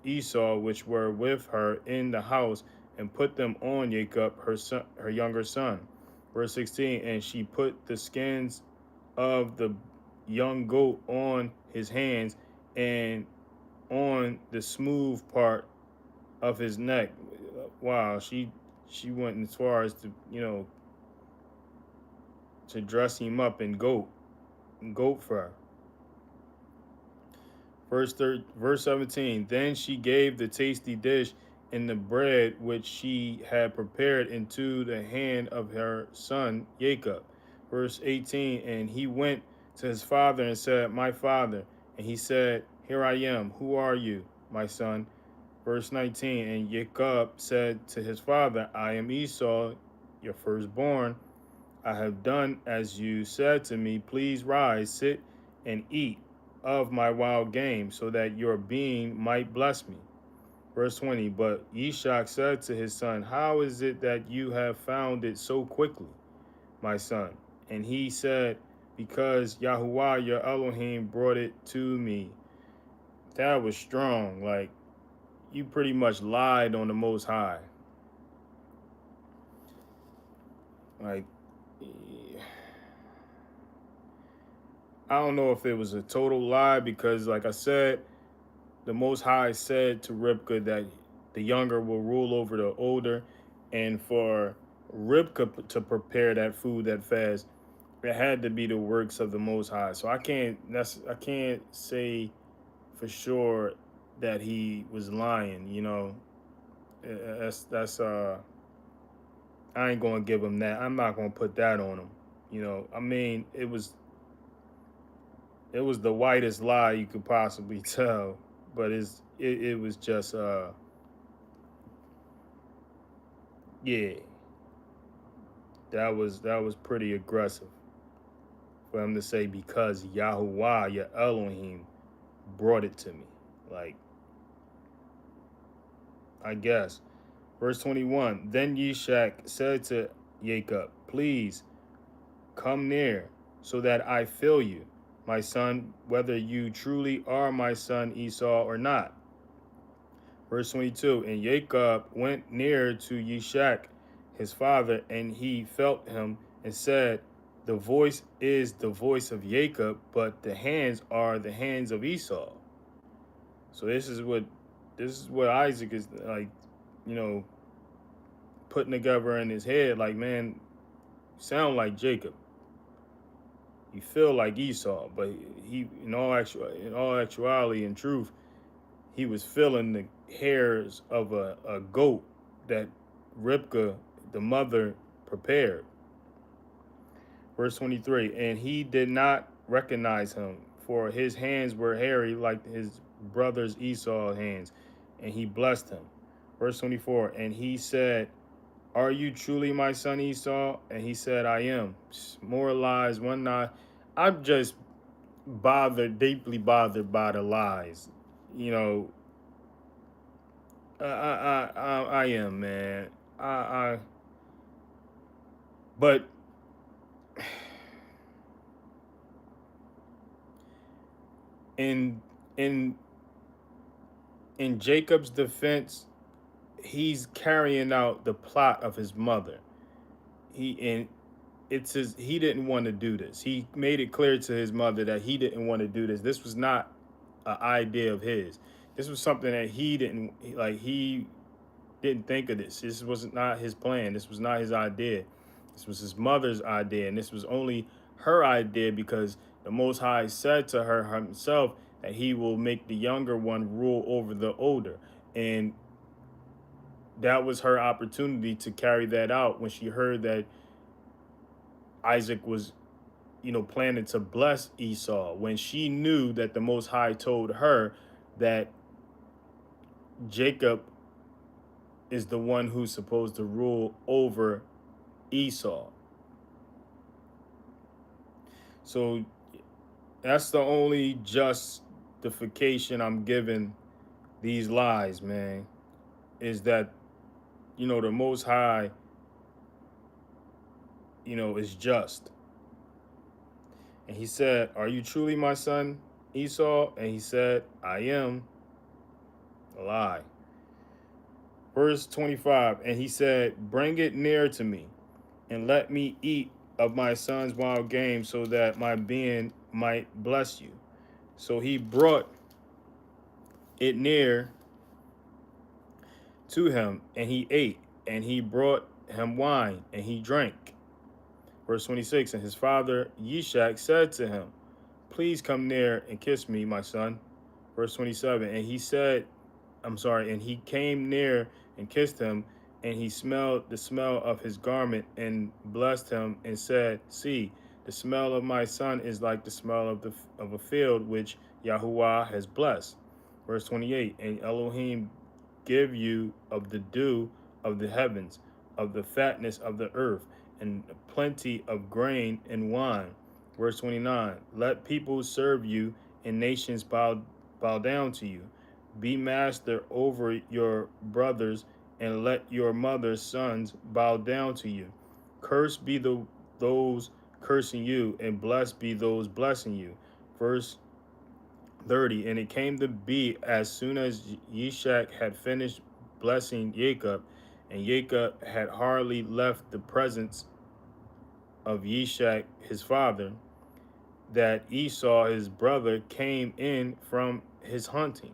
Esau, which were with her in the house, and put them on Jacob, her younger son. Verse 16, and she put the skins of the young goat on his hands and on the smooth part of his neck. Wow, she went as far as to to dress him up in goat fur. Verse 17. Then she gave the tasty dish and the bread which she had prepared into the hand of her son Jacob. Verse 18. And he went to his father and said, my father. And he said, here I am. Who are you, my son? Verse 19. And Jacob said to his father, I am Esau, your firstborn. I have done as you said to me. Please rise, sit, and eat of my wild game, so that your being might bless me. Verse 20, but Yishak said to his son, how is it that you have found it so quickly, my son? And he said, because Yahuwah your Elohim brought it to me. That was strong. Like, you pretty much lied on the Most High. Like, I don't know if it was a total lie because, like I said, the Most High said to Ribkah that the younger will rule over the older, and for Ribkah to prepare that food that fast, it had to be the works of the Most High. So I can't say for sure that he was lying. That's I ain't gonna give him that. I'm not gonna put that on him. I mean, it was the whitest lie you could possibly tell, but it was just yeah, that was pretty aggressive for him to say because Yahuwah your Elohim brought it to me. Like, I guess. Verse 21, then Yishak said to Jacob, please come near so that I feel you, my son, whether you truly are my son Esau or not. Verse 22, and Jacob went near to Yishak, his father, and he felt him and said, the voice is the voice of Jacob, but the hands are the hands of Esau. So this is what Isaac is like, you know, putting together in his head. Like, man, you sound like Jacob. You feel like Esau, but he, in all actuality, in truth, he was feeling the hairs of a goat that Ribkah, the mother, prepared. Verse 23, and he did not recognize him, for his hands were hairy like his brother's Esau's hands, and he blessed him. Verse 24, and he said, are you truly my son Esau? And he said, I am. More lies, one lie. I'm just deeply bothered by the lies. You know, I am, man. But in in in Jacob's defense, he's carrying out the plot of his mother. He didn't want to do this. He made it clear to his mother that he didn't want to do this. This was not an idea of his. This was something that he didn't think of this. This was not his plan. This was not his idea. This was his mother's idea, and this was only her idea because the Most High said to her himself that he will make the younger one rule over the older. And that was her opportunity to carry that out when she heard that Isaac was, planning to bless Esau, when she knew that the Most High told her that Jacob is the one who's supposed to rule over Esau. So that's the only justification I'm giving these lies, man, is that, the Most High, is just. And he said, "Are you truly my son, Esau?" And he said, "I am." A lie. Verse 25, and he said, "Bring it near to me, and let me eat of my son's wild game, so that my being might bless you." So he brought it near to him, and he ate, and he brought him wine, and he drank. Verse 26, and his father Yishak said to him, "Please come near and kiss me, my son." Verse 27, and he came near and kissed him, and he smelled the smell of his garment and blessed him and said, "See, the smell of my son is like the smell of a field which Yahuwah has blessed." Verse 28, and Elohim give you of the dew of the heavens, of the fatness of the earth, and plenty of grain and wine. Verse 29, let people serve you, and nations bow down to you. Be master over your brothers, and let your mother's sons bow down to you. Cursed be those cursing you, and blessed be those blessing you. Verse 30, and it came to be as soon as Yishak had finished blessing Jacob, and Jacob had hardly left the presence of Yishak his father, that Esau his brother came in from his hunting.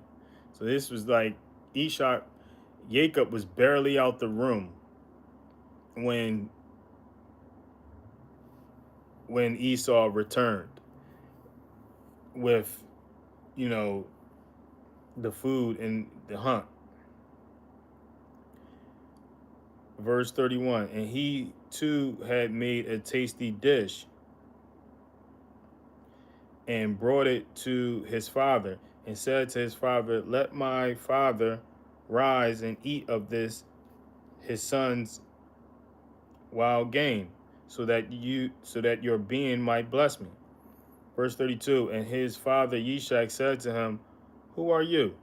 So this was like Jacob was barely out the room when Esau returned with, the food and the hunt. Verse 31, and he too had made a tasty dish and brought it to his father, and said to his father, "Let my father rise and eat of this his son's wild game, so that your being might bless me." Verse 32, and his father Yishak said to him, "Who are you?"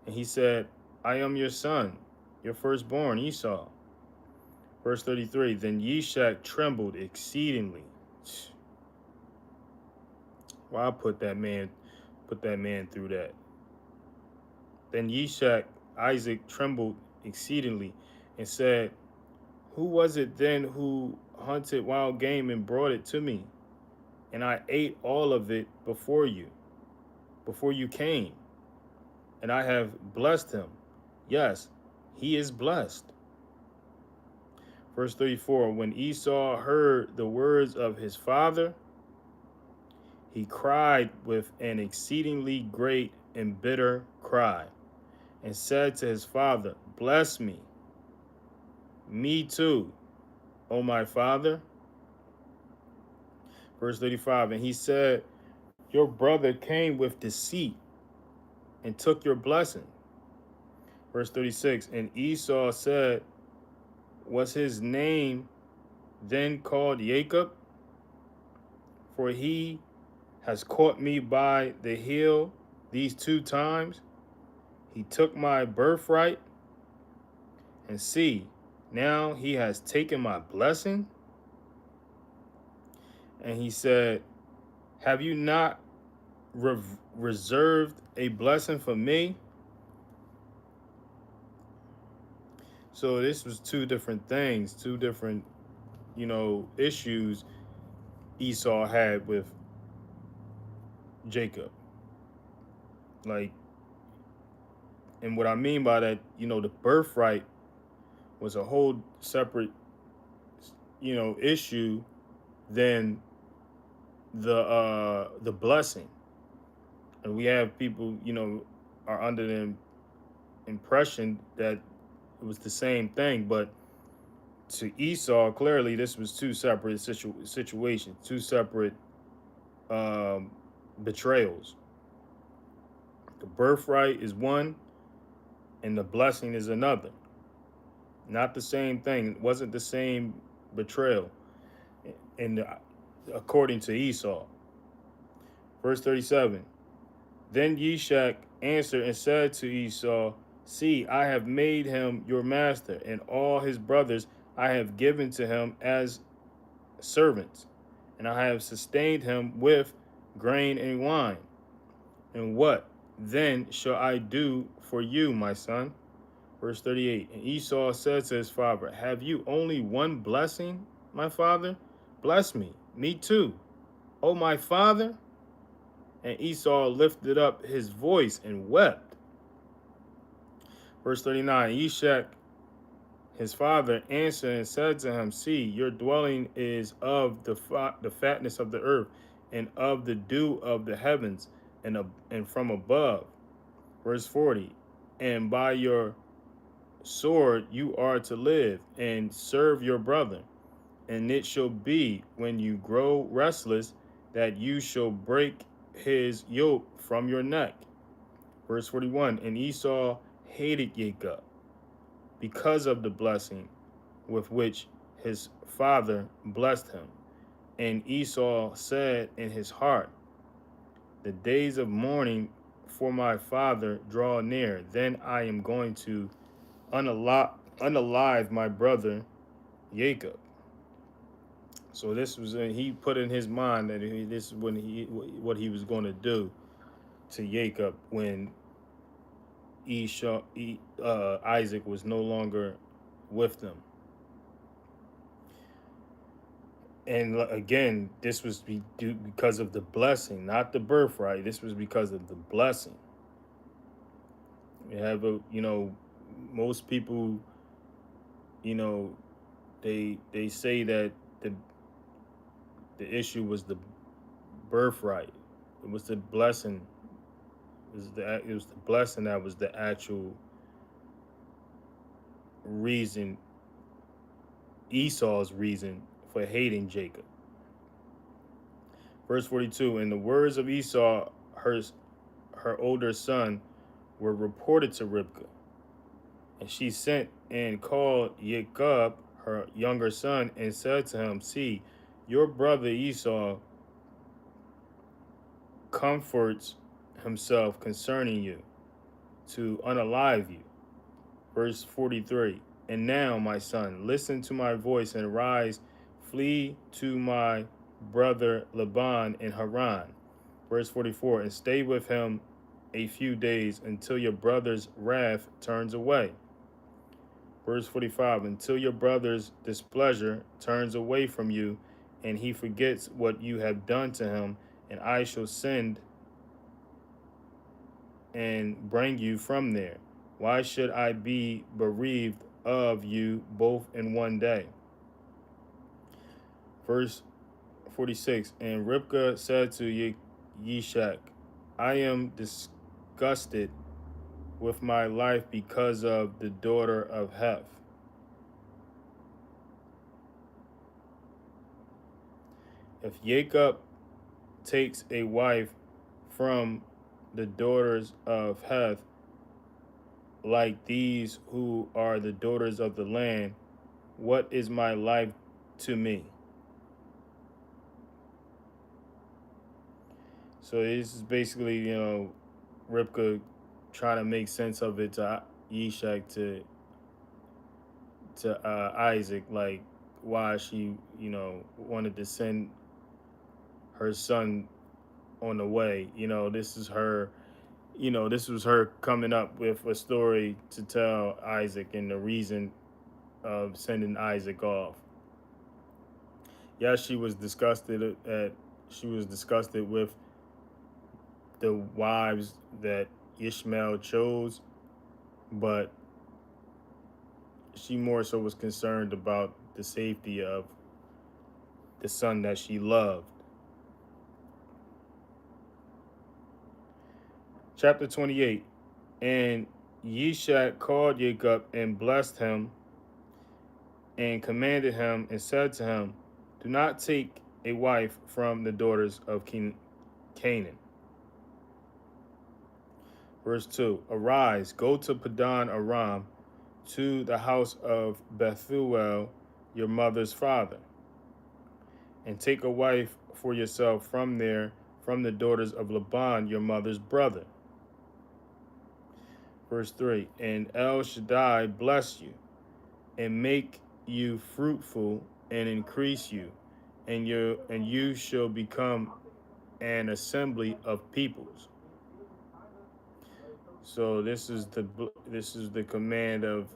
And he said, "I am your son, your firstborn Esau." Verse 33, then Yishak trembled exceedingly. Why put that man through that? Then Isaac trembled exceedingly and said, "Who was it then who hunted wild game and brought it to me? And I ate all of it before you came, and I have blessed him. Yes, he is blessed." Verse 34, when Esau heard the words of his father, he cried with an exceedingly great and bitter cry, and said to his father, "Bless me, me too, O my father." Verse 35, and he said, "Your brother came with deceit and took your blessing." Verse 36, and Esau said, "Was his name then called Jacob? For he has caught me by the heel these 2 times. He took my birthright, and see, now he has taken my blessing." And he said, "Have you not reserved a blessing for me?" So this was 2 different things, 2 different, issues Esau had with Jacob. Like, and what I mean by that, the birthright was a whole separate, issue than the blessing. And we have people, are under the impression that it was the same thing, but to Esau, clearly this was two separate situations, two separate um, betrayals. The birthright is one, and the blessing is another. Not the same thing. It wasn't the same betrayal, and according to Esau. Verse 37. Then Yishak answered and said to Esau, see, I have made him your master, and all his brothers I have given to him as servants, and I have sustained him with grain and wine. And what then shall I do for you, my son? Verse 38. And Esau said to his father, have you only one blessing, my father? Bless me too, O my father. And Esau lifted up his voice and wept. Verse 39. Ishak, his father, answered and said to him, see, your dwelling is of the fatness of the earth, and of the dew of the heavens, and from above. Verse 40. And by your sword you are to live, and serve your brother. And it shall be, when you grow restless, that you shall break his yoke from your neck. Verse 41. And Esau hated Jacob because of the blessing with which his father blessed him. And Esau said in his heart, the days of mourning for my father draw near. Then I am going to unalive my brother Jacob. So this was he put in his mind that this is what he was going to do to Jacob when Isaac was no longer with them. And again, this was because of the blessing, not the birthright. This was because of the blessing. You have most people, they say that the issue was the birthright. It was the blessing. It was the blessing that was the actual reason, Esau's reason for hating Jacob. Verse 42. And the words of Esau, her older son, were reported to Rivkah. And she sent and called Jacob, her younger son, and said to him, see, your brother Esau comforts himself concerning you, to unalive you. Verse 43. And now, my son, listen to my voice and rise, flee to my brother Laban in Haran. Verse 44. And stay with him a few days until your brother's wrath turns away. Verse 45. Until your brother's displeasure turns away from you, and he forgets what you have done to him, and I shall send and bring you from there. Why should I be bereaved of you both in one day? Verse 46. And Rivkah said to Yishak, I am disgusted with my life because of the daughter of Heth. If Jacob takes a wife from the daughters of Heth, like these who are the daughters of the land, what is my life to me? So this is basically, Rivkah trying to make sense of it to Yishak to Isaac, like why she, wanted to send her son on the way. This is her, this was her coming up with a story to tell Isaac and the reason of sending Isaac off. Yes, she was disgusted with the wives that Ishmael chose, but she more so was concerned about the safety of the son that she loved. Chapter 28. And Yishak called Jacob and blessed him and commanded him and said to him, do not take a wife from the daughters of Canaan. Verse 2. Arise, go to Padan Aram, to the house of Bethuel, your mother's father, and take a wife for yourself from there, from the daughters of Laban, your mother's brother. Verse 3. And El Shaddai bless you, and make you fruitful, and increase you, and you shall become an assembly of peoples. So this is the command of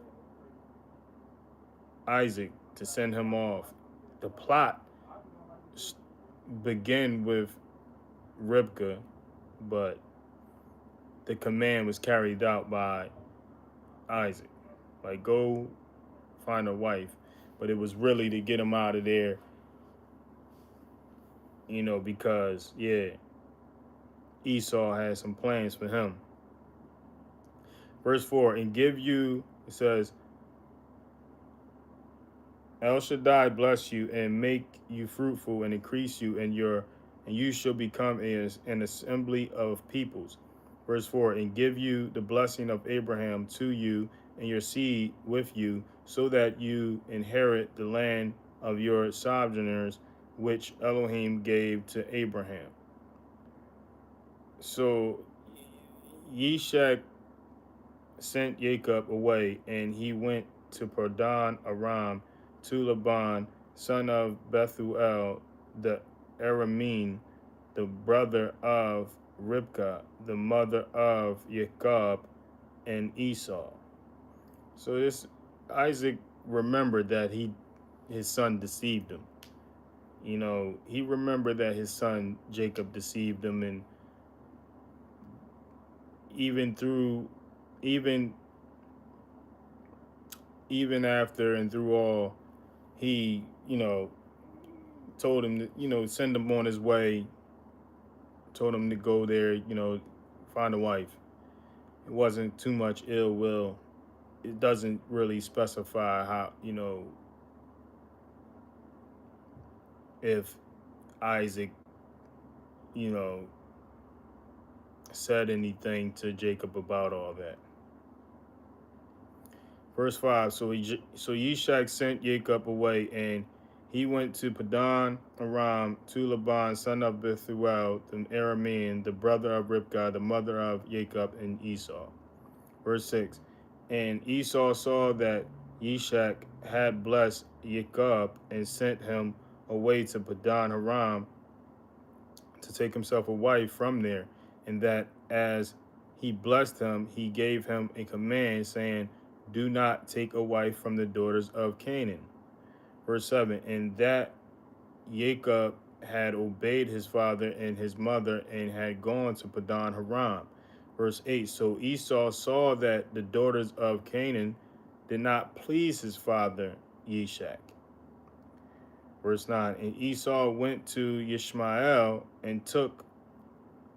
Isaac to send him off. The plot began with Ribkah, but the command was carried out by Isaac. Like, go find a wife. But it was really to get him out of there, because, Esau had some plans for him. Verse 4, and give you, it says, El Shaddai bless you and make you fruitful and increase you, and you shall become an assembly of peoples. Verse 4, and give you the blessing of Abraham to you and your seed with you, so that you inherit the land of your sojourners, which Elohim gave to Abraham. So Yishak sent Jacob away, and he went to Padan Aram, to Laban, son of Bethuel, the Aramean, the brother of Ribkah, the mother of Jacob and Esau. So this Isaac remembered that his son deceived him. He remembered that his son Jacob deceived him, and even after and through all, he, told him to, send him on his way, told him to go there, find a wife. It wasn't too much ill will. It doesn't really specify how, if Isaac, said anything to Jacob about all that. Verse 5, so Yishak sent Jacob away, and he went to Padan Aram, to Laban, son of Bethuel, the Aramean, the brother of Ribkah, the mother of Jacob and Esau. Verse 6, and Esau saw that Yishak had blessed Jacob and sent him away to Padan Aram to take himself a wife from there, and that as he blessed him, he gave him a command, saying, do not take a wife from the daughters of Canaan. Verse 7, and that Jacob had obeyed his father and his mother and had gone to Padan Aram. Verse 8, so Esau saw that the daughters of Canaan did not please his father Yishak. Verse 9, and Esau went to Ishmael and took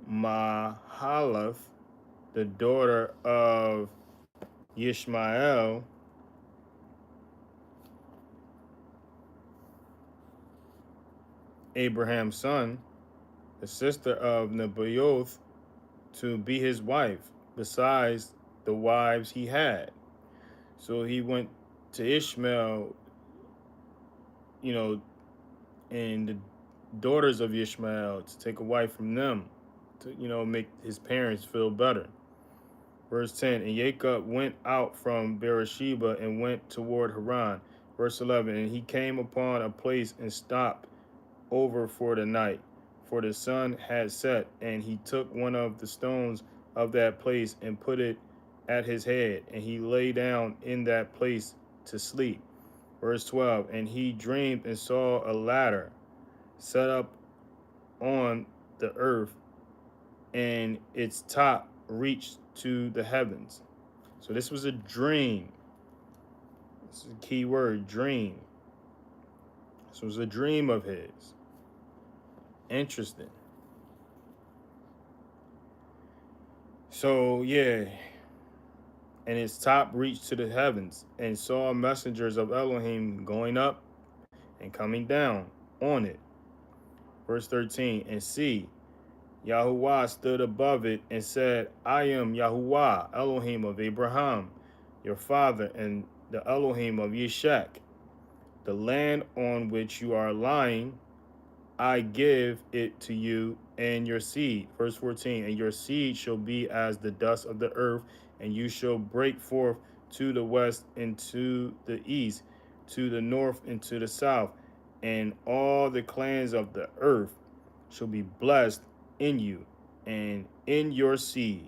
Mahalath, the daughter of Ishmael, Abraham's son, the sister of Nebaioth, to be his wife, besides the wives he had. So he went to Ishmael, and the daughters of Ishmael to take a wife from them to, make his parents feel better. Verse 10, and Jacob went out from Beersheba and went toward Haran. Verse 11, and he came upon a place and stopped over for the night, for the sun had set, and he took one of the stones of that place and put it at his head, and he lay down in that place to sleep. Verse 12, and he dreamed and saw a ladder set up on the earth, and its top reached to the heavens. So this was a dream. This is a key word, dream. This was a dream of his. Interesting. So yeah, and its top reached to the heavens, and saw messengers of Elohim going up and coming down on it. Verse 13, and see, Yahuwah stood above it and said, I am Yahuwah, Elohim of Abraham, your father, and the Elohim of Yishak. The land on which you are lying, I give it to you and your seed. Verse 14, and your seed shall be as the dust of the earth, and you shall break forth to the west and to the east, to the north and to the south, and all the clans of the earth shall be blessed in you and in your seed.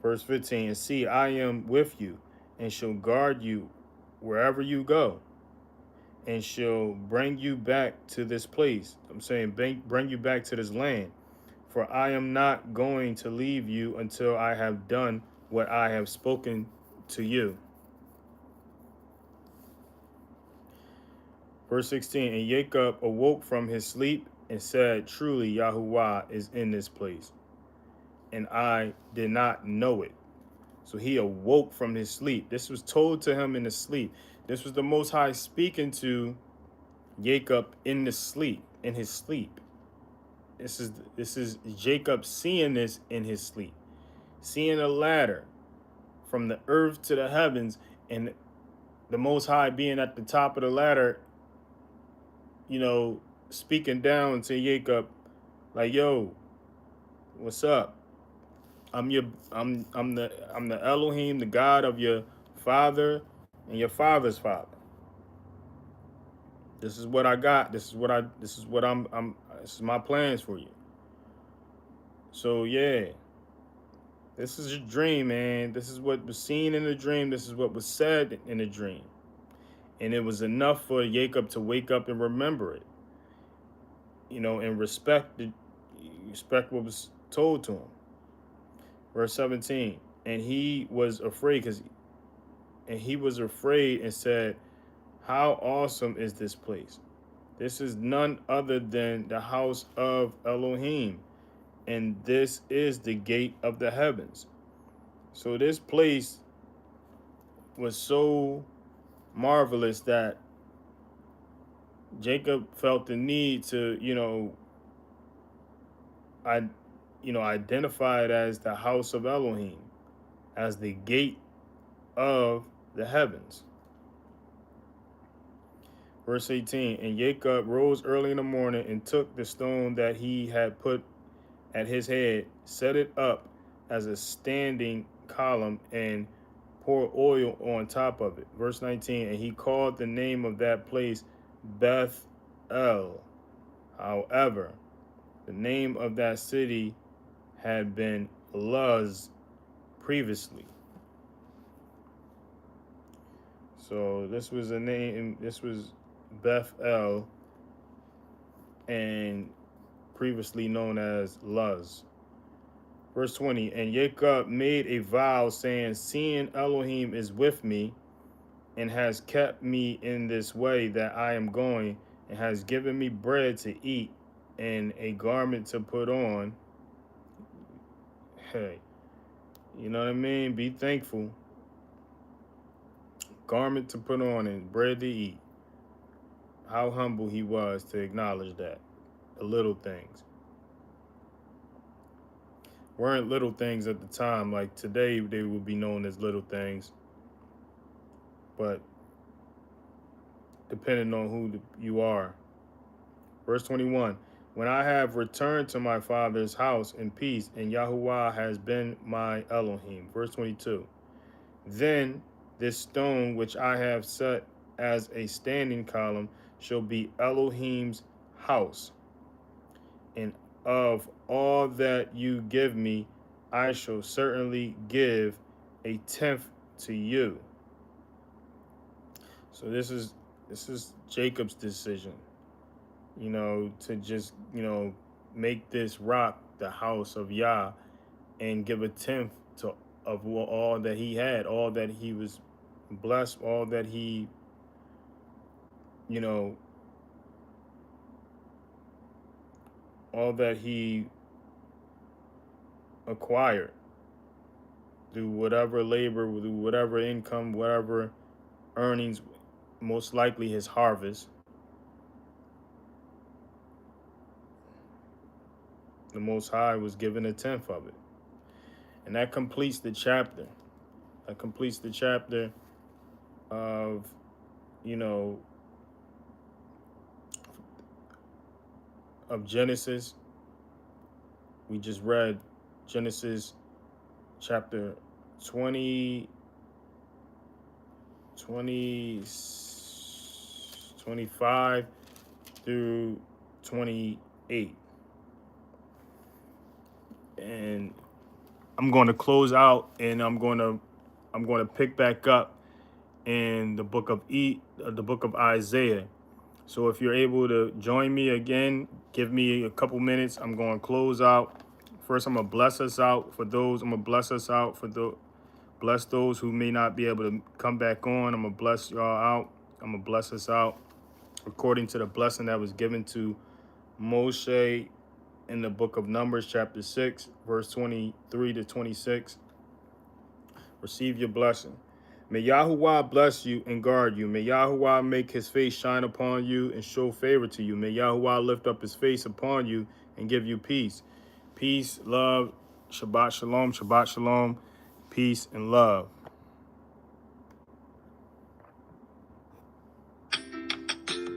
Verse 15, and see, I am with you and shall guard you wherever you go, and shall bring you back to this place. I'm saying bring you back to this land. For I am not going to leave you until I have done what I have spoken to you. Verse 16, and Jacob awoke from his sleep and said, truly Yahuwah is in this place, and I did not know it. So he awoke from his sleep. This was told to him in his sleep. This was the Most High speaking to Jacob in the sleep, in his sleep. This is Jacob seeing this in his sleep, seeing a ladder from the earth to the heavens, and the Most High being at the top of the ladder, speaking down to Jacob, like, "Yo, what's up? I'm the Elohim, the God of your father and your father's father. This is what I got. This is my plans for you." So yeah, this is a dream, man. This is what was seen in the dream. This is what was said in the dream. And it was enough for Jacob to wake up and remember it, and respect what was told to him. Verse 17, and he was afraid and said, how awesome is this place? This is none other than the house of Elohim, and this is the gate of the heavens. So this place was so marvelous that Jacob felt the need to, identify it as the house of Elohim, as the gate of the heavens. Verse 18, and Jacob rose early in the morning and took the stone that he had put at his head, set it up as a standing column, and poured oil on top of it. Verse 19, and he called the name of that place Beth El. However, the name of that city had been Luz previously. So this was a name, this was Beth El, and previously known as Luz. Verse 20, and Jacob made a vow, saying, seeing Elohim is with me, and has kept me in this way that I am going, and has given me bread to eat and a garment to put on. Hey, you know what I mean? Be thankful. Garment to put on and bread to eat. How humble he was to acknowledge that. The little things weren't little things at the time. Like today, they would be known as little things. But depending on who you are. Verse 21, when I have returned to my father's house in peace, and Yahuwah has been my Elohim. Verse 22, then this stone which I have set as a standing column shall be Elohim's house. And of all that you give me, I shall certainly give a tenth to you. So this is Jacob's decision, to just, make this rock the house of Yah, and give a tenth of all that he had, all that he was blessed, all that he, you know, all that he acquired through whatever labor, through whatever income, whatever earnings, most likely his harvest. The Most High was given a tenth of it. And that completes the chapter. That completes the chapter of, you know, of Genesis. We just read Genesis chapter 20, 25 through 28. And I'm going to close out, and I'm going to pick back up in the book of Isaiah. So if you're able to join me again, give me a couple minutes. I'm going to close out. First, I'm going to bless us out for those. I'm going to bless us out for the bless those who may not be able to come back on. I'm going to bless y'all out. I'm going to bless us out according to the blessing that was given to Moshe in the book of Numbers, chapter 6, verse 23 to 26. Receive your blessing. May Yahuwah bless you and guard you. May Yahuwah make his face shine upon you and show favor to you. May Yahuwah lift up his face upon you and give you peace. Peace, love, Shabbat shalom, peace and love.